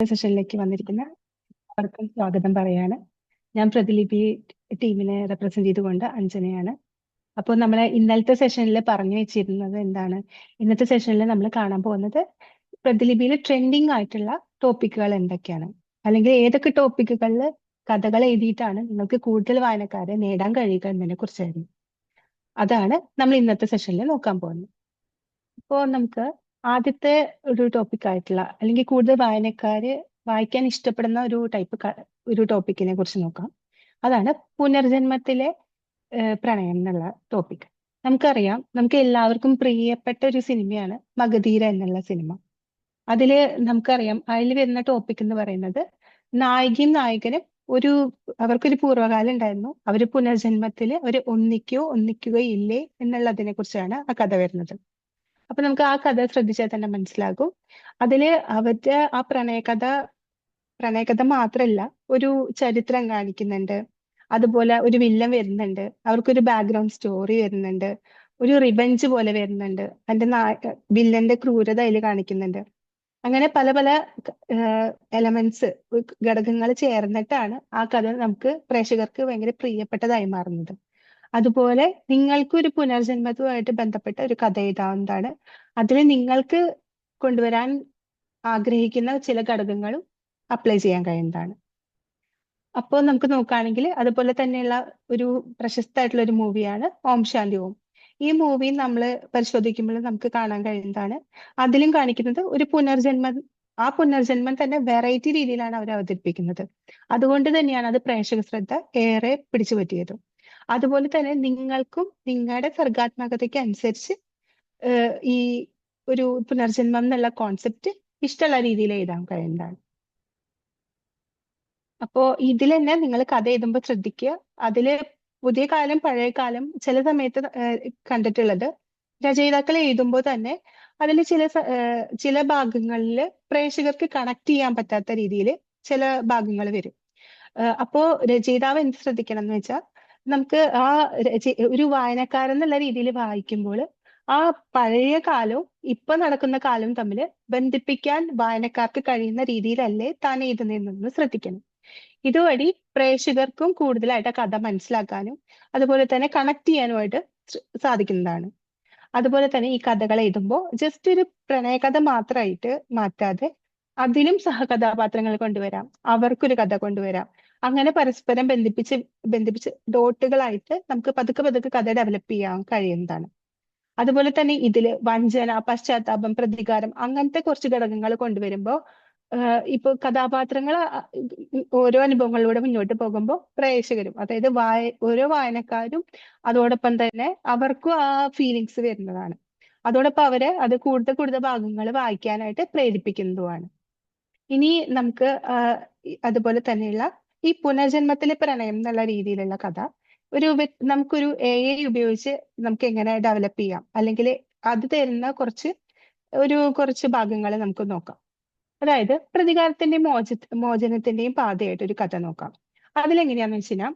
സെഷനിലേക്ക് വന്നിരിക്കുന്ന അവർക്കും സ്വാഗതം പറയാണ്. ഞാൻ പ്രതിലിപി ടീമിനെ റെപ്രസെന്റ് ചെയ്തുകൊണ്ട് അഞ്ജനയാണ്. അപ്പോൾ നമ്മളെ ഇന്നലത്തെ സെഷനിൽ പറഞ്ഞു വെച്ചിരുന്നത് എന്താണ്? ഇന്നത്തെ സെഷനിൽ നമ്മൾ കാണാൻ പോകുന്നത് പ്രതിലിപിയിൽ ട്രെൻഡിങ് ആയിട്ടുള്ള ടോപ്പിക്കുകൾ എന്തൊക്കെയാണ്, അല്ലെങ്കിൽ ഏതൊക്കെ ടോപ്പിക്കുകളിൽ കഥകൾ എഴുതിയിട്ടാണ് നിങ്ങൾക്ക് കൂടുതൽ വായനക്കാരെ നേടാൻ കഴിയുക എന്നതിനെ കുറിച്ചായിരുന്നു. അതാണ് നമ്മൾ ഇന്നത്തെ സെഷനിൽ നോക്കാൻ പോകുന്നത്. ഇപ്പോൾ നമുക്ക് ആദ്യത്തെ ഒരു ടോപ്പിക് ആയിട്ടുള്ള, അല്ലെങ്കിൽ കൂടുതൽ വായനക്കാര് വായിക്കാൻ ഇഷ്ടപ്പെടുന്ന ഒരു ടോപ്പിക്കിനെ കുറിച്ച് നോക്കാം. അതാണ് പുനർജന്മത്തിലെ പ്രണയം എന്നുള്ള ടോപ്പിക്. നമുക്കറിയാം, നമുക്ക് എല്ലാവർക്കും പ്രിയപ്പെട്ട ഒരു സിനിമയാണ് മഗധീര എന്നുള്ള സിനിമ. അതില് നമുക്കറിയാം, അതിൽ വരുന്ന ടോപ്പിക് എന്ന് പറയുന്നത് നായികയും നായകനും ഒരു അവർക്കൊരു പൂർവ്വകാലം ഉണ്ടായിരുന്നു. അവര് പുനർജന്മത്തില് ഒരു ഒന്നിക്കുകയില്ലേ എന്നുള്ളതിനെ കുറിച്ചാണ് ആ കഥ വരുന്നത്. അപ്പൊ നമുക്ക് ആ കഥ ശ്രദ്ധിച്ചാൽ തന്നെ മനസ്സിലാകും. അതില് അവരുടെ ആ പ്രണയകഥ മാത്രല്ല, ഒരു ചരിത്രം കാണിക്കുന്നുണ്ട്. അതുപോലെ ഒരു വില്ലൻ വരുന്നുണ്ട്, അവർക്കൊരു ബാക്ക്ഗ്രൗണ്ട് സ്റ്റോറി വരുന്നുണ്ട്, ഒരു റിവെഞ്ച് പോലെ വരുന്നുണ്ട്, വില്ലന്റെ ക്രൂരത അതിൽ കാണിക്കുന്നുണ്ട്. അങ്ങനെ പല പല എലമെന്റ്സ്, ഘടകങ്ങൾ ചേർന്നിട്ടാണ് ആ കഥ നമുക്ക് പ്രേക്ഷകർക്ക് ഭയങ്കര പ്രിയപ്പെട്ടതായി മാറുന്നത്. അതുപോലെ നിങ്ങൾക്ക് ഒരു പുനർജന്മവുമായിട്ട് ബന്ധപ്പെട്ട ഒരു കഥ എഴുതാവുന്നതാണ്. അതിൽ നിങ്ങൾക്ക് കൊണ്ടുവരാൻ ആഗ്രഹിക്കുന്ന ചില ഘടകങ്ങളും അപ്ലൈ ചെയ്യാൻ കഴിയുന്നതാണ്. അപ്പോൾ നമുക്ക് നോക്കുകയാണെങ്കിൽ അതുപോലെ തന്നെയുള്ള ഒരു പ്രശസ്തമായിട്ടുള്ള ഒരു മൂവിയാണ് ഓം ശാന്തി ഓം. ഈ മൂവി നമ്മൾ പരിശോധിക്കുമ്പോൾ നമുക്ക് കാണാൻ കഴിയുന്നതാണ്. അതിലും കാണിക്കുന്നത് ഒരു പുനർജന്മം. ആ പുനർജന്മം തന്നെ വെറൈറ്റി രീതിയിലാണ് അവർ അവതരിപ്പിക്കുന്നത്. അതുകൊണ്ട് തന്നെയാണ് അത് പ്രേക്ഷക ശ്രദ്ധ ഏറെ പിടിച്ചു പറ്റിയത്. അതുപോലെ തന്നെ നിങ്ങൾക്കും നിങ്ങളുടെ സർഗാത്മകതയ്ക്ക് അനുസരിച്ച് ഈ ഒരു പുനർജന്മം എന്നുള്ള കോൺസെപ്റ്റ് ഇഷ്ടമുള്ള രീതിയിൽ എഴുതാൻ കഴിയുന്നതാണ്. അപ്പോ ഇതിൽ തന്നെ നിങ്ങൾ കഥ എഴുതുമ്പോൾ ശ്രദ്ധിക്കുക. അതില് പുതിയ കാലം പഴയ കാലം ചില സമയത്ത് കണ്ടിട്ടുള്ളത്, രചയിതാക്കൾ എഴുതുമ്പോൾ തന്നെ അതിൽ ചില ഭാഗങ്ങളിൽ പ്രേക്ഷകർക്ക് കണക്ട് ചെയ്യാൻ പറ്റാത്ത രീതിയിൽ ചില ഭാഗങ്ങൾ വരും. അപ്പോ രചയിതാവ് എന്ത് ശ്രദ്ധിക്കണം എന്ന് വെച്ചാൽ, നമുക്ക് ഒരു വായനക്കാരൻ എന്നുള്ള രീതിയിൽ വായിക്കുമ്പോൾ ആ പഴയ കാലവും ഇപ്പൊ നടക്കുന്ന കാലവും തമ്മിൽ ബന്ധിപ്പിക്കാൻ വായനക്കാർക്ക് കഴിയുന്ന രീതിയിലല്ലേ താൻ എഴുതുന്നതെന്ന് ശ്രദ്ധിക്കണം. ഇതുവഴി പ്രേക്ഷകർക്കും കൂടുതലായിട്ട് ആ കഥ മനസ്സിലാക്കാനും അതുപോലെ തന്നെ കണക്ട് ചെയ്യാനുമായിട്ട് സാധിക്കുന്നതാണ്. അതുപോലെ തന്നെ ഈ കഥകൾ എഴുതുമ്പോൾ ജസ്റ്റ് ഒരു പ്രണയകഥ മാത്രമായിട്ട് മാറ്റാതെ അതിലും സഹകഥാപാത്രങ്ങൾ കൊണ്ടുവരാം, അവർക്കൊരു കഥ കൊണ്ടുവരാം. അങ്ങനെ പരസ്പരം ബന്ധിപ്പിച്ച് ഡോട്ടുകളായിട്ട് നമുക്ക് പതുക്കെ പതുക്കെ കഥ ഡെവലപ്പ് ചെയ്യാൻ കഴിയുന്നതാണ്. അതുപോലെ തന്നെ ഇതില് വഞ്ചന, പശ്ചാത്താപം, പ്രതികാരം അങ്ങനത്തെ കുറച്ച് ഘടകങ്ങൾ കൊണ്ടുവരുമ്പോൾ ഇപ്പൊ കഥാപാത്രങ്ങൾ ഓരോ അനുഭവങ്ങളിലൂടെ മുന്നോട്ട് പോകുമ്പോൾ പ്രേക്ഷകരും, അതായത് ഓരോ വായനക്കാരും അതോടൊപ്പം തന്നെ അവർക്കും ആ ഫീലിങ്സ് വരുന്നതാണ്. അതോടൊപ്പം അവരെ അത് കൂടുതൽ കൂടുതൽ ഭാഗങ്ങൾ വായിക്കാനായിട്ട് പ്രേരിപ്പിക്കുന്നതുമാണ്. ഇനി നമുക്ക് അതുപോലെ തന്നെയുള്ള ഈ പുനർജന്മത്തിലെ പ്രണയം എന്നുള്ള രീതിയിലുള്ള കഥ നമുക്കൊരു AI ഉപയോഗിച്ച് നമുക്ക് എങ്ങനെ ഡെവലപ്പ് ചെയ്യാം, അല്ലെങ്കിൽ അത് തരുന്ന കുറച്ച് ഭാഗങ്ങൾ നമുക്ക് നോക്കാം. അതായത് പ്രതികാരത്തിന്റെയും മോചനത്തിന്റെയും പാതയായിട്ട് ഒരു കഥ നോക്കാം. അതിലെങ്ങനെയാന്ന് വെച്ച് കഴിഞ്ഞാൽ,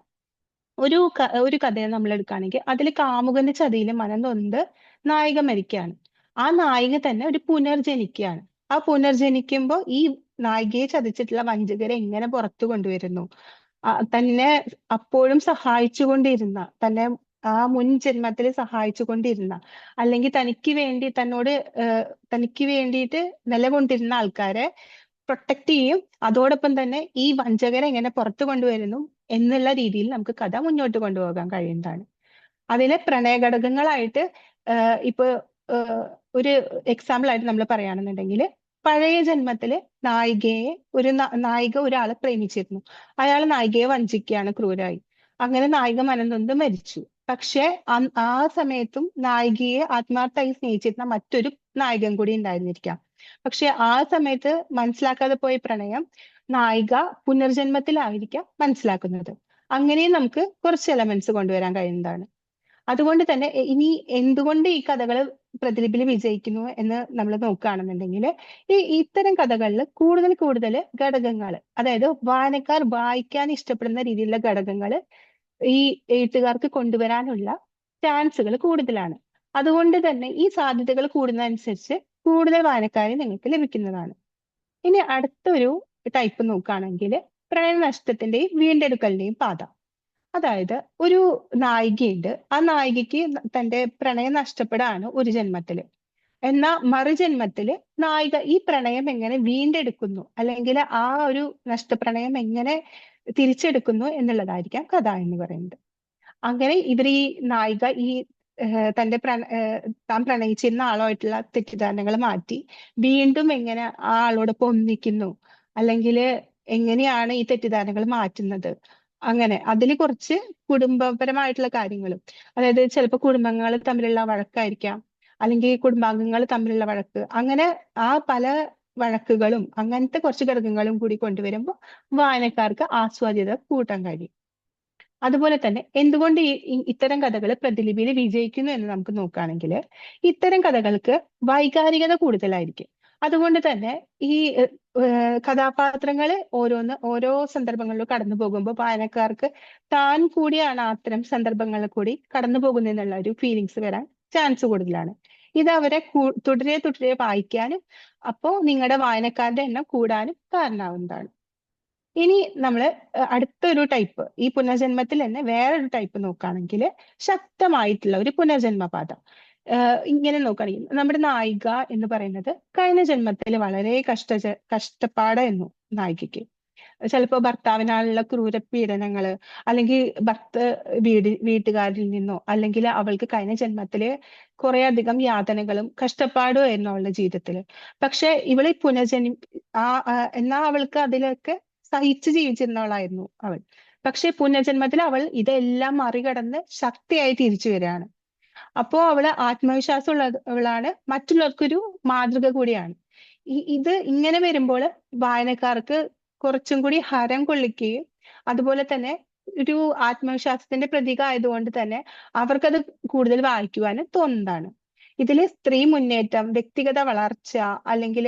ഒരു കഥയെ നമ്മൾ എടുക്കുകയാണെങ്കിൽ അതിൽ കാമുകന്റെ ചതിയിൽ മനം നൊന്ത് നായിക മരിക്കുകയാണ്. ആ നായിക തന്നെ ഒരു പുനർജനിക്കുകയാണ്. ആ പുനർജനിക്കുമ്പോൾ ഈ നായികയെ ചതിച്ചിട്ടുള്ള വഞ്ചകരെ എങ്ങനെ പുറത്തു കൊണ്ടുവരുന്നു, തന്നെ അപ്പോഴും സഹായിച്ചുകൊണ്ടിരുന്ന, തന്നെ ആ മുൻ ജന്മത്തിൽ സഹായിച്ചുകൊണ്ടിരുന്ന, അല്ലെങ്കിൽ തനിക്ക് വേണ്ടിയിട്ട് നിലകൊണ്ടിരുന്ന ആൾക്കാരെ പ്രൊട്ടക്ട് ചെയ്യും. അതോടൊപ്പം തന്നെ ഈ വഞ്ചകരെ എങ്ങനെ പുറത്തു കൊണ്ടുവരുന്നു എന്നുള്ള രീതിയിൽ നമുക്ക് കഥ മുന്നോട്ട് കൊണ്ടുപോകാൻ കഴിയുന്നതാണ്. അതിലെ പ്രണയഘടകങ്ങളായിട്ട് ഇപ്പൊ ഒരു എക്സാമ്പിൾ ആയിട്ട് നമ്മൾ പറയുകയാണെന്നുണ്ടെങ്കിൽ, പഴയ ജന്മത്തില് നായിക ഒരാളെ പ്രേമിച്ചിരുന്നു. അയാൾ നായികയെ വഞ്ചിക്കുകയാണ് ക്രൂരായി. അങ്ങനെ നായിക മനംനൊന്ത് മരിച്ചു. പക്ഷെ ആ സമയത്തും നായികയെ ആത്മാർത്ഥമായി സ്നേഹിച്ചിരുന്ന മറ്റൊരു നായകൻ കൂടി ഉണ്ടായിരുന്നിരിക്കാം. പക്ഷെ ആ സമയത്ത് മനസ്സിലാക്കാതെ പോയ പ്രണയം നായിക പുനർജന്മത്തിലായിരിക്കാം മനസ്സിലാക്കുന്നത്. അങ്ങനെയും നമുക്ക് കുറച്ച് എലമെന്റ്സ് കൊണ്ടുവരാൻ കഴിയുന്നതാണ്. അതുകൊണ്ട് തന്നെ ഇനി എന്തുകൊണ്ട് ഈ കഥകൾ പ്രതിലിപിയിൽ വിജയിക്കുന്നു എന്ന് നമ്മൾ നോക്കുകയാണെന്നുണ്ടെങ്കിൽ, ഇത്തരം കഥകളിൽ കൂടുതൽ കൂടുതൽ ഘടകങ്ങൾ, അതായത് വായനക്കാർ വായിക്കാൻ ഇഷ്ടപ്പെടുന്ന രീതിയിലുള്ള ഘടകങ്ങൾ ഈ എഴുത്തുകാർക്ക് കൊണ്ടുവരാനുള്ള ചാൻസുകൾ കൂടുതലാണ്. അതുകൊണ്ട് തന്നെ ഈ സാധ്യതകൾ കൂടുന്നതനുസരിച്ച് കൂടുതൽ വായനക്കാരെ നിങ്ങൾക്ക് ലഭിക്കുന്നതാണ്. ഇനി അടുത്തൊരു ടൈപ്പ് നോക്കുകയാണെങ്കിൽ പ്രണയനഷ്ടത്തിന്റെയും വീണ്ടെടുക്കലിന്റെയും പാത. അതായത് ഒരു നായികയുണ്ട്, ആ നായികയ്ക്ക് തന്റെ പ്രണയം നഷ്ടപ്പെടാണ് ഒരു ജന്മത്തില്. എന്നാൽ മറുജന്മത്തില് നായിക ഈ പ്രണയം എങ്ങനെ വീണ്ടെടുക്കുന്നു, അല്ലെങ്കിൽ ആ ഒരു നഷ്ടപ്രണയം എങ്ങനെ തിരിച്ചെടുക്കുന്നു എന്നുള്ളതായിരിക്കാം കഥ എന്ന് പറയുന്നത്. അങ്ങനെ ഇവർ ഈ നായിക ഈ തന്റെ താൻ പ്രണയിച്ചിരുന്ന ആളുമായിട്ടുള്ള തെറ്റിദ്ധാരണകൾ മാറ്റി വീണ്ടും എങ്ങനെ ആ ആളോടൊപ്പം ഒന്നിക്കുന്നു, അല്ലെങ്കിൽ എങ്ങനെയാണ് ഈ തെറ്റിദ്ധാരണകൾ മാറ്റുന്നത്, അങ്ങനെ അതിൽ കുറച്ച് കുടുംബപരമായിട്ടുള്ള കാര്യങ്ങളും, അതായത് ചിലപ്പോൾ കുടുംബങ്ങൾ തമ്മിലുള്ള വഴക്കായിരിക്കാം, അല്ലെങ്കിൽ കുടുംബാംഗങ്ങൾ തമ്മിലുള്ള വഴക്ക്, അങ്ങനെ ആ പല വഴക്കുകളും അങ്ങനത്തെ കുറച്ച് ഘടകങ്ങളും കൂടി കൊണ്ടുവരുമ്പോൾ വായനക്കാർക്ക് ആസ്വാദ്യത കൂട്ടാൻ കഴിയും. അതുപോലെ തന്നെ എന്തുകൊണ്ട് ഇത്തരം കഥകൾ പ്രതിലിപിയിൽ വിജയിക്കുന്നു എന്ന് നമുക്ക് നോക്കുകയാണെങ്കിൽ, ഇത്തരം കഥകൾക്ക് വൈകാരികത കൂടുതലായിരിക്കും. അതുകൊണ്ട് തന്നെ ഈ കഥാപാത്രങ്ങൾ ഓരോ സന്ദർഭങ്ങളിലും കടന്നു പോകുമ്പോൾ വായനക്കാർക്ക് താൻ കൂടിയാണ് അത്തരം സന്ദർഭങ്ങളിൽ കൂടി കടന്നു പോകുന്നതെന്നുള്ള ഒരു ഫീലിങ്സ് വരാൻ ചാൻസ് കൂടുതലാണ്. ഇത് അവരെ തുടരെ തുടരെ വായിക്കാനും അപ്പോൾ നിങ്ങളുടെ വായനക്കാരുടെ എണ്ണം കൂടാനും കാരണമാവുന്നതാണ്. ഇനി നമ്മൾ അടുത്തൊരു ടൈപ്പ്, ഈ പുനർജന്മത്തിൽ തന്നെ വേറൊരു ടൈപ്പ് നോക്കുകയാണെങ്കിൽ ശക്തമായിട്ടുള്ള ഒരു പുനർജന്മപാത. ഇങ്ങനെ നോക്കുകയാണെങ്കിൽ നമ്മുടെ നായിക എന്ന് പറയുന്നത് കഴിഞ്ഞ ജന്മത്തിൽ വളരെ കഷ്ടപ്പാടായിരുന്നു നായികയ്ക്ക്. ചിലപ്പോൾ ഭർത്താവിനാലുള്ള ക്രൂരപീഡനങ്ങള്, അല്ലെങ്കിൽ വീട്ടുകാരിൽ നിന്നോ, അല്ലെങ്കിൽ അവൾക്ക് കഴിഞ്ഞ ജന്മത്തില് കുറെ അധികം യാതനകളും കഷ്ടപ്പാടും ആയിരുന്നു അവളുടെ ജീവിതത്തില്. പക്ഷെ ഇവള് എന്നാ അവൾക്ക് അതിലൊക്കെ സഹിച്ച് ജീവിച്ചിരുന്നവളായിരുന്നു അവൾ. പക്ഷെ പുനർജന്മത്തിൽ അവൾ ഇതെല്ലാം മറികടന്ന് ശക്തിയായി തിരിച്ചു വരികയാണ്. അപ്പോ അവള് ആത്മവിശ്വാസം ഉള്ളവളാണ്, മറ്റുള്ളവർക്കൊരു മാതൃക കൂടിയാണ്. ഇത് ഇങ്ങനെ വരുമ്പോൾ വായനക്കാർക്ക് കുറച്ചും കൂടി ഹരം കൊള്ളിക്കുകയും അതുപോലെ തന്നെ ഒരു ആത്മവിശ്വാസത്തിന്റെ പ്രതീകം ആയതുകൊണ്ട് തന്നെ അവർക്കത് കൂടുതൽ വായിക്കുവാനും തോന്നുന്നതാണ്. ഇതില് സ്ത്രീ മുന്നേറ്റം, വ്യക്തിഗത വളർച്ച, അല്ലെങ്കിൽ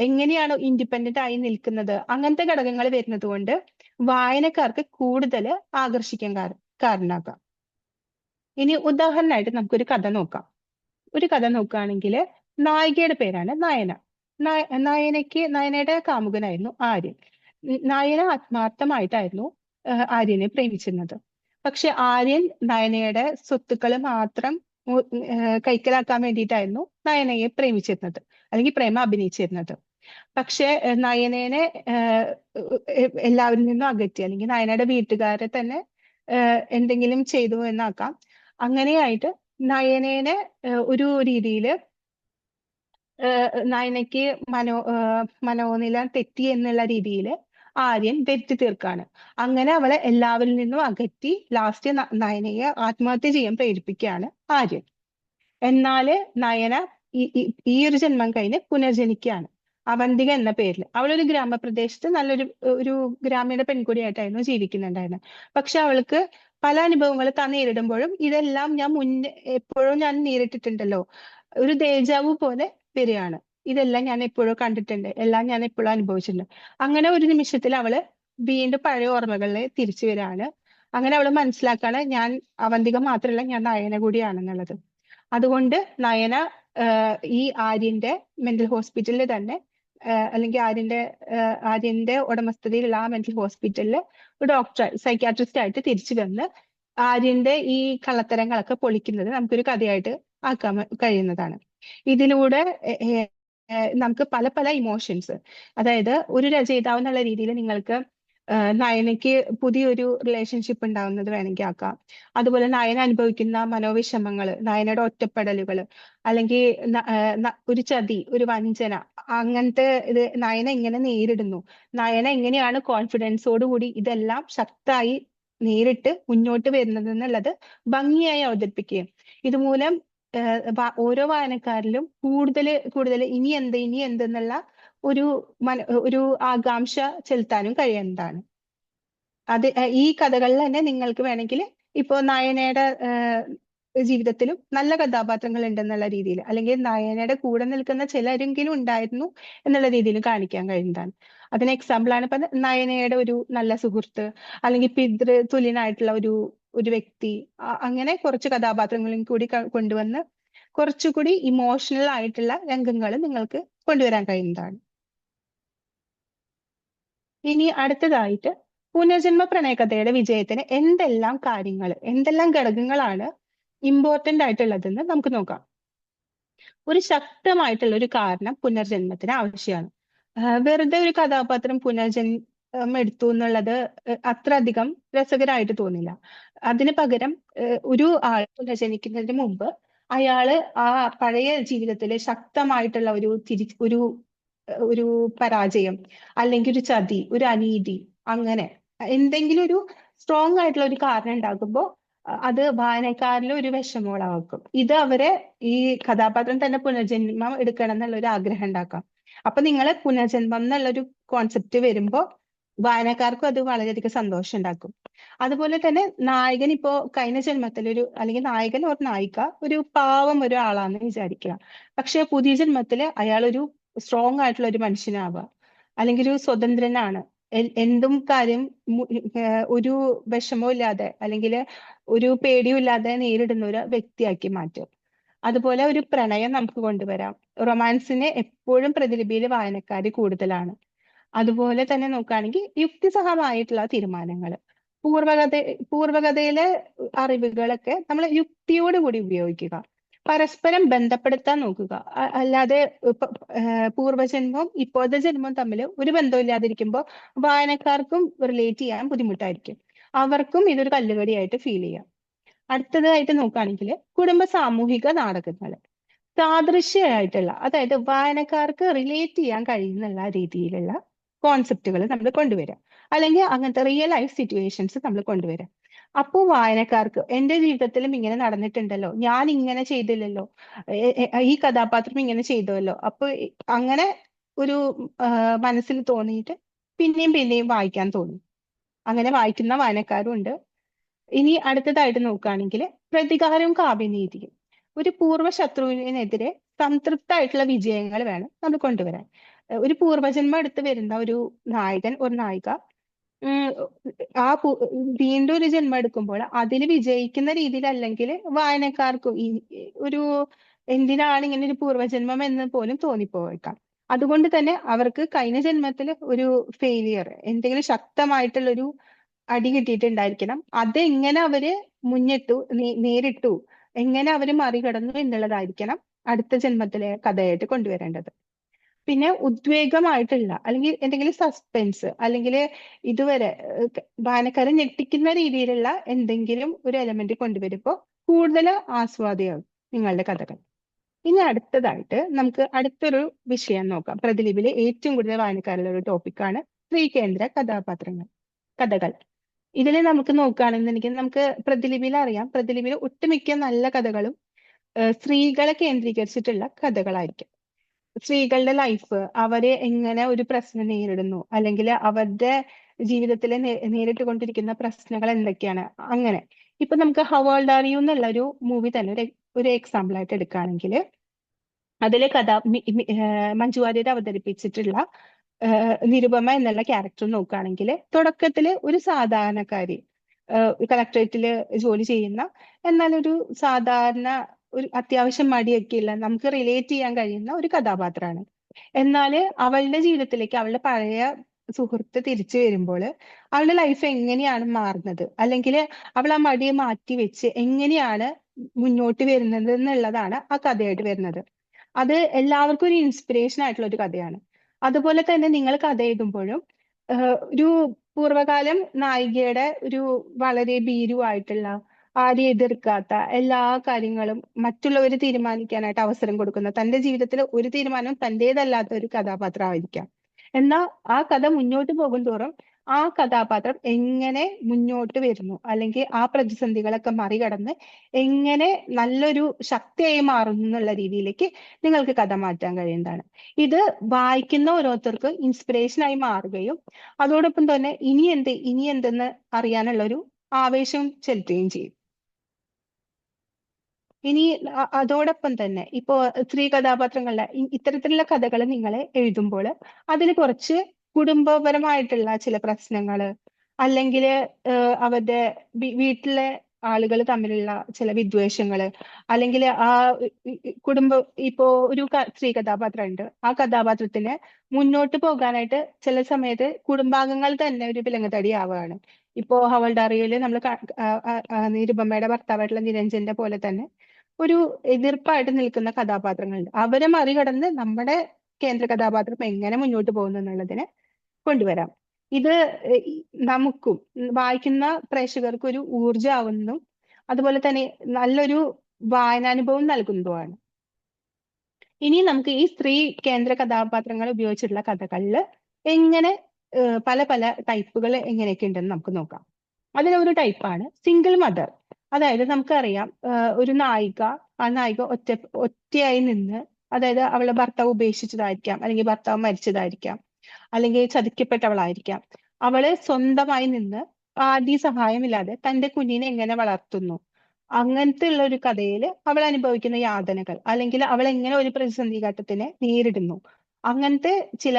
എങ്ങനെയാണ് ഇൻഡിപെൻഡന്റ് ആയി നിൽക്കുന്നത്, അങ്ങനത്തെ ഘടകങ്ങൾ വരുന്നത് കൊണ്ട് വായനക്കാർക്ക് കൂടുതൽ ആകർഷിക്കാൻ കാരണമാകാം. ഇനി ഉദാഹരണമായിട്ട് നമുക്കൊരു കഥ നോക്കാം. ഒരു കഥ നോക്കുകയാണെങ്കിൽ നായികയുടെ പേരാണ് നയന. നയനയുടെ കാമുകനായിരുന്നു ആര്യൻ. നയന ആത്മാർത്ഥമായിട്ടായിരുന്നു ആര്യനെ പ്രേമിച്ചിരുന്നത്. പക്ഷെ ആര്യൻ നയനയുടെ സ്വത്തുക്കൾ മാത്രം കൈക്കലാക്കാൻ വേണ്ടിയിട്ടായിരുന്നു നയനയെ പ്രേമിച്ചിരുന്നത്, അല്ലെങ്കിൽ പ്രേമം അഭിനയിച്ചിരുന്നത്. പക്ഷെ നയനേനെ എല്ലാവരിൽ നിന്നും അകറ്റി, അല്ലെങ്കിൽ നയനയുടെ വീട്ടുകാരെ തന്നെ എന്തെങ്കിലും ചെയ്തു എന്നാക്കാം. അങ്ങനെയായിട്ട് നയനേനെ ഒരു രീതിയില് നയനയ്ക്ക് മനോനില തെറ്റി എന്നുള്ള രീതിയിൽ ആര്യൻ വരുത്തി തീർക്കാണ്. അങ്ങനെ അവളെ എല്ലാവരിൽ നിന്നും അകറ്റി ലാസ്റ്റ് നയനയെ ആത്മഹത്യ ചെയ്യാൻ പ്രേരിപ്പിക്കുകയാണ് ആര്യൻ. എന്നാല് നയന ഈ ഒരു ജന്മം കഴിഞ്ഞ് പുനർജനിക്കുകയാണ് അവന്തിക എന്ന പേരിൽ. അവളൊരു ഗ്രാമപ്രദേശത്ത് ഒരു ഗ്രാമീണ പെൺകുട്ടിയായിട്ടായിരുന്നു ജീവിക്കുന്നുണ്ടായിരുന്നത്. പക്ഷെ അവൾക്ക് പല അനുഭവങ്ങൾ താൻ നേരിടുമ്പോഴും ഇതെല്ലാം ഞാൻ എപ്പോഴും ഞാൻ നേരിട്ടിട്ടുണ്ടല്ലോ, ഒരു ദേജാവു പോലെ വരികയാണ്. ഇതെല്ലാം ഞാൻ എപ്പോഴും കണ്ടിട്ടുണ്ട്, എല്ലാം ഞാൻ എപ്പോഴും അനുഭവിച്ചിട്ടുണ്ട്. അങ്ങനെ ഒരു നിമിഷത്തിൽ അവള് വീണ്ടും പഴയ ഓർമ്മകളിൽ തിരിച്ചു വരികയാണ്. അങ്ങനെ അവള് മനസ്സിലാക്കാണ് ഞാൻ അവന്തിക മാത്രമല്ല, ഞാൻ നയന കൂടിയാണെന്നുള്ളത്. അതുകൊണ്ട് നയന ഈ ആര്യന്റെ മെന്റൽ ഹോസ്പിറ്റലിൽ തന്നെ, അല്ലെങ്കിൽ ആര്യന്റെ ഉടമസ്ഥതയിലുള്ള ആ മെന്റൽ ഹോസ്പിറ്റലിൽ ഒരു സൈക്യാട്രിസ്റ്റ് ആയിട്ട് തിരിച്ചു വന്ന് ആര്യന്റെ ഈ കള്ളത്തരങ്ങളൊക്കെ പൊളിക്കുന്നത് നമുക്കൊരു കഥയായിട്ട് ആക്കാൻ കഴിയുന്നതാണ്. ഇതിലൂടെ നമുക്ക് പല പല ഇമോഷൻസ്, അതായത് ഒരു രചയിതാവ് എന്നുള്ള രീതിയിൽ നിങ്ങൾക്ക് നയനയ്ക്ക് പുതിയൊരു റിലേഷൻഷിപ്പ് ഉണ്ടാവുന്നത് വേണമെങ്കിൽ ആക്കാം. അതുപോലെ നയന അനുഭവിക്കുന്ന മനോവിഷമങ്ങള്, നയനയുടെ ഒറ്റപ്പെടലുകള്, അല്ലെങ്കിൽ ഒരു ചതി, ഒരു വഞ്ചന, അങ്ങനത്തെ ഇത് നയന എങ്ങനെ നേരിടുന്നു, നയന എങ്ങനെയാണ് കോൺഫിഡൻസോടുകൂടി ഇതെല്ലാം ശക്തമായി നേരിട്ട് മുന്നോട്ട് വരുന്നത് എന്നുള്ളത് ഭംഗിയായി അവതരിപ്പിക്കുകയും ഇതുമൂലം ഓരോ വായനക്കാരിലും കൂടുതൽ ഇനി എന്തെന്നുള്ള ഒരു ആകാംക്ഷ ചെലുത്താനും കഴിയുന്നതാണ്. അത് ഈ കഥകളിൽ തന്നെ നിങ്ങൾക്ക് വേണമെങ്കിൽ ഇപ്പോ നയനയുടെ ജീവിതത്തിലും നല്ല കഥാപാത്രങ്ങൾ ഉണ്ടെന്നുള്ള രീതിയിൽ, അല്ലെങ്കിൽ നയനയുടെ കൂടെ നിൽക്കുന്ന ചിലരെങ്കിലും ഉണ്ടായിരുന്നു എന്നുള്ള രീതിയിൽ കാണിക്കാൻ കഴിയുന്നതാണ്. അതിന് എക്സാമ്പിൾ ആണ് ഇപ്പൊ നയനയുടെ ഒരു നല്ല സുഹൃത്ത്, അല്ലെങ്കിൽ തുല്യനായിട്ടുള്ള ഒരു വ്യക്തി, അങ്ങനെ കുറച്ച് കഥാപാത്രങ്ങളും കൂടി കൊണ്ടുവന്ന് കുറച്ചുകൂടി ഇമോഷണൽ ആയിട്ടുള്ള രംഗങ്ങൾ നിങ്ങൾക്ക് കൊണ്ടുവരാൻ കഴിയുന്നതാണ്. ഇനി അടുത്തതായിട്ട് പുനർജന്മ പ്രണയകഥയുടെ വിജയത്തിന് എന്തെല്ലാം ഘടകങ്ങളാണ് ഇമ്പോർട്ടന്റ് ആയിട്ടുള്ളതെന്ന് നമുക്ക് നോക്കാം. ഒരു ശക്തമായിട്ടുള്ള ഒരു കാരണം പുനർജന്മത്തിന് ആവശ്യമാണ്. വെറുതെ ഒരു കഥാപാത്രം പുനർജന്മം എടുത്തു എന്നുള്ളത് അത്ര അധികം രസകരമായിട്ട് തോന്നില്ല. അതിന് പകരം ഒരു ആൾ പുനർജനിക്കുന്നതിന് മുമ്പ് അയാള് ആ പഴയ ജീവിതത്തിലെ ശക്തമായിട്ടുള്ള ഒരു പരാജയം, അല്ലെങ്കിൽ ഒരു ചതി, ഒരു അനീതി, അങ്ങനെ എന്തെങ്കിലും ഒരു സ്ട്രോങ് ആയിട്ടുള്ള ഒരു കാരണം ഉണ്ടാകുമ്പോൾ അത് വായനക്കാരിൽ ഒരു വിഷമമുളവാക്കും. ഇത് അവരെ ഈ കഥാപാത്രം തന്നെ പുനർജന്മം എടുക്കണം എന്നുള്ള ഒരു ആഗ്രഹം ഉണ്ടാക്കാം. അപ്പൊ നിങ്ങൾ പുനർജന്മം എന്നുള്ളൊരു കോൺസെപ്റ്റ് വരുമ്പോ വായനക്കാർക്കും അത് വളരെയധികം സന്തോഷം ഉണ്ടാക്കും. അതുപോലെ തന്നെ നായകൻ ഇപ്പോ കഴിഞ്ഞ ജന്മത്തിൽ അല്ലെങ്കിൽ നായകൻ ഒരു നായിക ഒരു പാവം ഒരു ആളാന്ന് വിചാരിക്കുക. പക്ഷെ പുതിയ ജന്മത്തില് അയാൾ ഒരു സ്ട്രോങ് ആയിട്ടുള്ള ഒരു മനുഷ്യനാവുക, അല്ലെങ്കിൽ ഒരു സ്വതന്ത്രനാണ്. എന്തും കാര്യം ഒരു വിഷമവും ഇല്ലാതെ അല്ലെങ്കിൽ ഒരു പേടിയും ഇല്ലാതെ നേരിടുന്ന ഒരു വ്യക്തിയാക്കി മാറ്റും. അതുപോലെ ഒരു പ്രണയം നമുക്ക് കൊണ്ടുവരാം. റൊമാൻസിന് എപ്പോഴും പ്രതിലിപിയിൽ വായനക്കാർ കൂടുതലാണ്. അതുപോലെ തന്നെ നോക്കുകയാണെങ്കിൽ യുക്തിസഹമായിട്ടുള്ള തീരുമാനങ്ങൾ, പൂർവകഥ പൂർവകഥയിലെ അറിവുകളൊക്കെ നമ്മൾ യുക്തിയോടുകൂടി ഉപയോഗിക്കുക, പരസ്പരം ബന്ധപ്പെടുത്താൻ നോക്കുക. അല്ലാതെ പൂർവ്വജന്മവും ഇപ്പോഴത്തെ ജന്മവും തമ്മിൽ ഒരു ബന്ധമില്ലാതിരിക്കുമ്പോൾ വായനക്കാർക്കും റിലേറ്റ് ചെയ്യാൻ ബുദ്ധിമുട്ടായിരിക്കും. അവർക്കും ഇതൊരു കല്ലുകടിയായിട്ട് ഫീൽ ചെയ്യാം. അടുത്തതായിട്ട് നോക്കുകയാണെങ്കിൽ കുടുംബ സാമൂഹിക നാടകങ്ങൾ, സാദൃശ്യമായിട്ടുള്ള, അതായത് വായനക്കാർക്ക് റിലേറ്റ് ചെയ്യാൻ കഴിയുന്നുള്ള രീതിയിലുള്ള കോൺസെപ്റ്റുകൾ നമ്മൾ കൊണ്ടുവരാം, അല്ലെങ്കിൽ അങ്ങനത്തെ റിയൽ ലൈഫ് സിറ്റുവേഷൻസ് നമ്മൾ കൊണ്ടുവരാം. അപ്പോൾ വായനക്കാർക്ക് എന്റെ ജീവിതത്തിലും ഇങ്ങനെ നടന്നിട്ടുണ്ടല്ലോ, ഞാൻ ഇങ്ങനെ ചെയ്തില്ലല്ലോ, ഈ കഥാപാത്രം ഇങ്ങനെ ചെയ്തല്ലോ, അപ്പൊ അങ്ങനെ ഒരു മനസ്സിൽ തോന്നിയിട്ട് പിന്നെയും പിന്നെയും വായിക്കാൻ തോന്നും. അങ്ങനെ വായിക്കുന്ന വായനക്കാരും ഉണ്ട്. ഇനി അടുത്തതായിട്ട് നോക്കുകയാണെങ്കിൽ പ്രതികാരവും കാവ്യനീതിയും. ഒരു പൂർവ്വ ശത്രുവിനെതിരെ സംതൃപ്തമായിട്ടുള്ള വിജയങ്ങൾ വേണം നമ്മൾ കൊണ്ടുവരാൻ. ഒരു പൂർവ്വജന്മം എടുത്ത് വരുന്ന ഒരു നായകൻ, ഒരു നായിക ഉം ആ വീണ്ടും ഒരു ജന്മം എടുക്കുമ്പോൾ അതിൽ വിജയിക്കുന്ന രീതിയിലല്ലെങ്കിൽ വായനക്കാർക്കും ഒരു എന്തിനാണ് ഇങ്ങനെ ഒരു പൂർവ്വജന്മം എന്ന് പോലും തോന്നിപ്പോയേക്കാം. അതുകൊണ്ട് തന്നെ അവർക്ക് കഴിഞ്ഞ ജന്മത്തിൽ ഒരു ഫെയിലിയർ, എന്തെങ്കിലും ശക്തമായിട്ടുള്ള ഒരു അടി കിട്ടിയിട്ടുണ്ടായിരിക്കണം. അതെങ്ങനെ അവര് നേരിട്ടു, എങ്ങനെ അവര് മറികടന്നു എന്നുള്ളതായിരിക്കണം അടുത്ത ജന്മത്തിലെ കഥയായിട്ട് കൊണ്ടുവരേണ്ടത്. പിന്നെ ഉദ്വേഗമായിട്ടുള്ള അല്ലെങ്കിൽ എന്തെങ്കിലും സസ്പെൻസ്, അല്ലെങ്കിൽ ഇതുവരെ വായനക്കാരെ ഞെട്ടിക്കുന്ന രീതിയിലുള്ള എന്തെങ്കിലും ഒരു എലമെന്റ് കൊണ്ടുവരുമ്പോൾ കൂടുതൽ ആസ്വാദ്യമാകും നിങ്ങളുടെ കഥകൾ. ഇനി അടുത്തതായിട്ട് നമുക്ക് അടുത്തൊരു വിഷയം നോക്കാം. പ്രതിലിപിയിലെ ഏറ്റവും കൂടുതൽ വായനക്കാരുള്ള ഒരു ടോപ്പിക്കാണ് സ്ത്രീ കേന്ദ്ര കഥകൾ. ഇതിൽ നമുക്ക് നോക്കുകയാണെന്നുണ്ടെങ്കിൽ നമുക്ക് പ്രതിലിപിയിൽ അറിയാം, പ്രതിലിപിയിൽ ഒട്ടുമിക്ക നല്ല കഥകളും സ്ത്രീകളെ കേന്ദ്രീകരിച്ചിട്ടുള്ള കഥകളായിരിക്കും. സ്ത്രീകളുടെ ലൈഫ്, അവരെ എങ്ങനെ ഒരു പ്രശ്നം നേരിടുന്നു, അല്ലെങ്കിൽ അവരുടെ ജീവിതത്തിൽ നേരിട്ട് കൊണ്ടിരിക്കുന്ന പ്രശ്നങ്ങൾ എന്തൊക്കെയാണ്, അങ്ങനെ. ഇപ്പൊ നമുക്ക് ഹൗ ഓൾഡ് ആർ യു എന്നുള്ള ഒരു മൂവി തന്നെ ഒരു എക്സാമ്പിൾ ആയിട്ട് എടുക്കുകയാണെങ്കിൽ അതിലെ മഞ്ജു വാര്യർ അവതരിപ്പിച്ചിട്ടുള്ള നിരുപമ എന്നുള്ള ക്യാരക്ടർ നോക്കുകയാണെങ്കിൽ തുടക്കത്തില് ഒരു സാധാരണക്കാരി, കളക്ടറേറ്റില് ജോലി ചെയ്യുന്ന, എന്നാൽ ഒരു സാധാരണ ഒരു അത്യാവശ്യം മടിയൊക്കെയുള്ള, നമുക്ക് റിലേറ്റ് ചെയ്യാൻ കഴിയുന്ന ഒരു കഥാപാത്രമാണ്. എന്നാല് അവളുടെ ജീവിതത്തിലേക്ക് അവളുടെ പഴയ സുഹൃത്ത് തിരിച്ചു വരുമ്പോൾ അവളുടെ ലൈഫ് എങ്ങനെയാണ് മാറുന്നത്, അല്ലെങ്കിൽ അവൾ ആ മടിയെ മാറ്റി വെച്ച് എങ്ങനെയാണ് മുന്നോട്ട് വരുന്നത് എന്നുള്ളതാണ് ആ കഥയായിട്ട് വരുന്നത്. അത് എല്ലാവർക്കും ഒരു ഇൻസ്പിറേഷൻ ആയിട്ടുള്ള ഒരു കഥയാണ്. അതുപോലെ തന്നെ നിങ്ങൾ കഥ എഴുതുമ്പോഴും ഒരു പൂർവ്വകാലം നായികയുടെ ഒരു വളരെ ഭീരുവായിട്ടുള്ള, ആരെയും എതിർക്കാത്ത, എല്ലാ കാര്യങ്ങളും മറ്റുള്ളവർ തീരുമാനിക്കാനായിട്ട് അവസരം കൊടുക്കുന്ന, തന്റെ ജീവിതത്തിൽ ഒരു തീരുമാനവും തന്റേതല്ലാത്ത ഒരു കഥാപാത്രമായിരിക്കാം. എന്നാൽ ആ കഥ മുന്നോട്ട് പോകും തോറും ആ കഥാപാത്രം എങ്ങനെ മുന്നോട്ട് വരുന്നു, അല്ലെങ്കിൽ ആ പ്രതിസന്ധികളൊക്കെ മറികടന്ന് എങ്ങനെ നല്ലൊരു ശക്തിയായി മാറുന്നു എന്നുള്ള രീതിയിലേക്ക് നിങ്ങൾക്ക് കഥ മാറ്റാൻ കഴിയുന്നതാണ്. ഇത് വായിക്കുന്ന ഓരോരുത്തർക്ക് ഇൻസ്പിറേഷൻ ആയി മാറുകയും അതോടൊപ്പം തന്നെ ഇനി എന്തെന്ന് അറിയാനുള്ള ഒരു ആവേശം ചെലുത്തുകയും ചെയ്യും. ഇനി അതോടൊപ്പം തന്നെ ഇപ്പോ സ്ത്രീ കഥാപാത്രങ്ങളുടെ ഇത്തരത്തിലുള്ള കഥകൾ നിങ്ങൾ എഴുതുമ്പോൾ അതിൽ കുറച്ച് കുടുംബപരമായിട്ടുള്ള ചില പ്രശ്നങ്ങൾ, അല്ലെങ്കിൽ അവരുടെ വീട്ടിലെ ആളുകൾ തമ്മിലുള്ള ചില വിദ്വേഷങ്ങള്, അല്ലെങ്കിൽ ആ കുടുംബ ഇപ്പോ ഒരു സ്ത്രീ കഥാപാത്രം ഉണ്ട്, ആ കഥാപാത്രത്തിന് മുന്നോട്ട് പോകാനായിട്ട് ചില സമയത്ത് കുടുംബാംഗങ്ങൾ തന്നെ ഒരു വിലങ്ങുതടി ആവുകയാണ്. ഇപ്പോ ഹവൾഡാറിയയില് നമ്മൾ നിരുപമയുടെ ഭർത്താവായിട്ടുള്ള നിരഞ്ജന്റെ പോലെ തന്നെ ഒരു എതിർപ്പായിട്ട് നിൽക്കുന്ന കഥാപാത്രങ്ങളുണ്ട്. അവരെ മറികടന്ന് നമ്മുടെ കേന്ദ്ര കഥാപാത്രം എങ്ങനെ മുന്നോട്ട് പോകുന്നു എന്നുള്ളതിനെ കൊണ്ടുവരാം. ഇത് നമുക്കും വായിക്കുന്ന പ്രേക്ഷകർക്ക് ഒരു ഊർജ്ജമാവുന്നു, അതുപോലെ തന്നെ നല്ലൊരു വായനാനുഭവം നൽകുന്നതുമാണ്. ഇനി നമുക്ക് ഈ സ്ത്രീ കേന്ദ്ര കഥാപാത്രങ്ങൾ ഉപയോഗിച്ചിട്ടുള്ള കഥകളിൽ എങ്ങനെ പല പല ടൈപ്പുകൾ എങ്ങനെയൊക്കെ ഉണ്ടെന്ന് നമുക്ക് നോക്കാം. അതിലൊരു ടൈപ്പാണ് സിംഗിൾ മദർ. അതായത് നമുക്കറിയാം, ഒരു നായിക, ആ നായിക ഒറ്റയായി നിന്ന്, അതായത് അവളുടെ ഭർത്താവ് ഉപേക്ഷിച്ചതായിരിക്കാം, അല്ലെങ്കിൽ ഭർത്താവ് മരിച്ചതായിരിക്കാം, അല്ലെങ്കിൽ ചതിക്കപ്പെട്ടവളായിരിക്കാം. അവള് സ്വന്തമായി നിന്ന് ആദ്യ സഹായമില്ലാതെ തന്റെ കുഞ്ഞിനെ എങ്ങനെ വളർത്തുന്നു, അങ്ങനത്തെ ഉള്ള ഒരു കഥയിൽ അവൾ അനുഭവിക്കുന്ന യാതനകൾ, അല്ലെങ്കിൽ അവൾ എങ്ങനെ ഒരു പ്രതിസന്ധി ഘട്ടത്തിനെ നേരിടുന്നു, അങ്ങനത്തെ ചില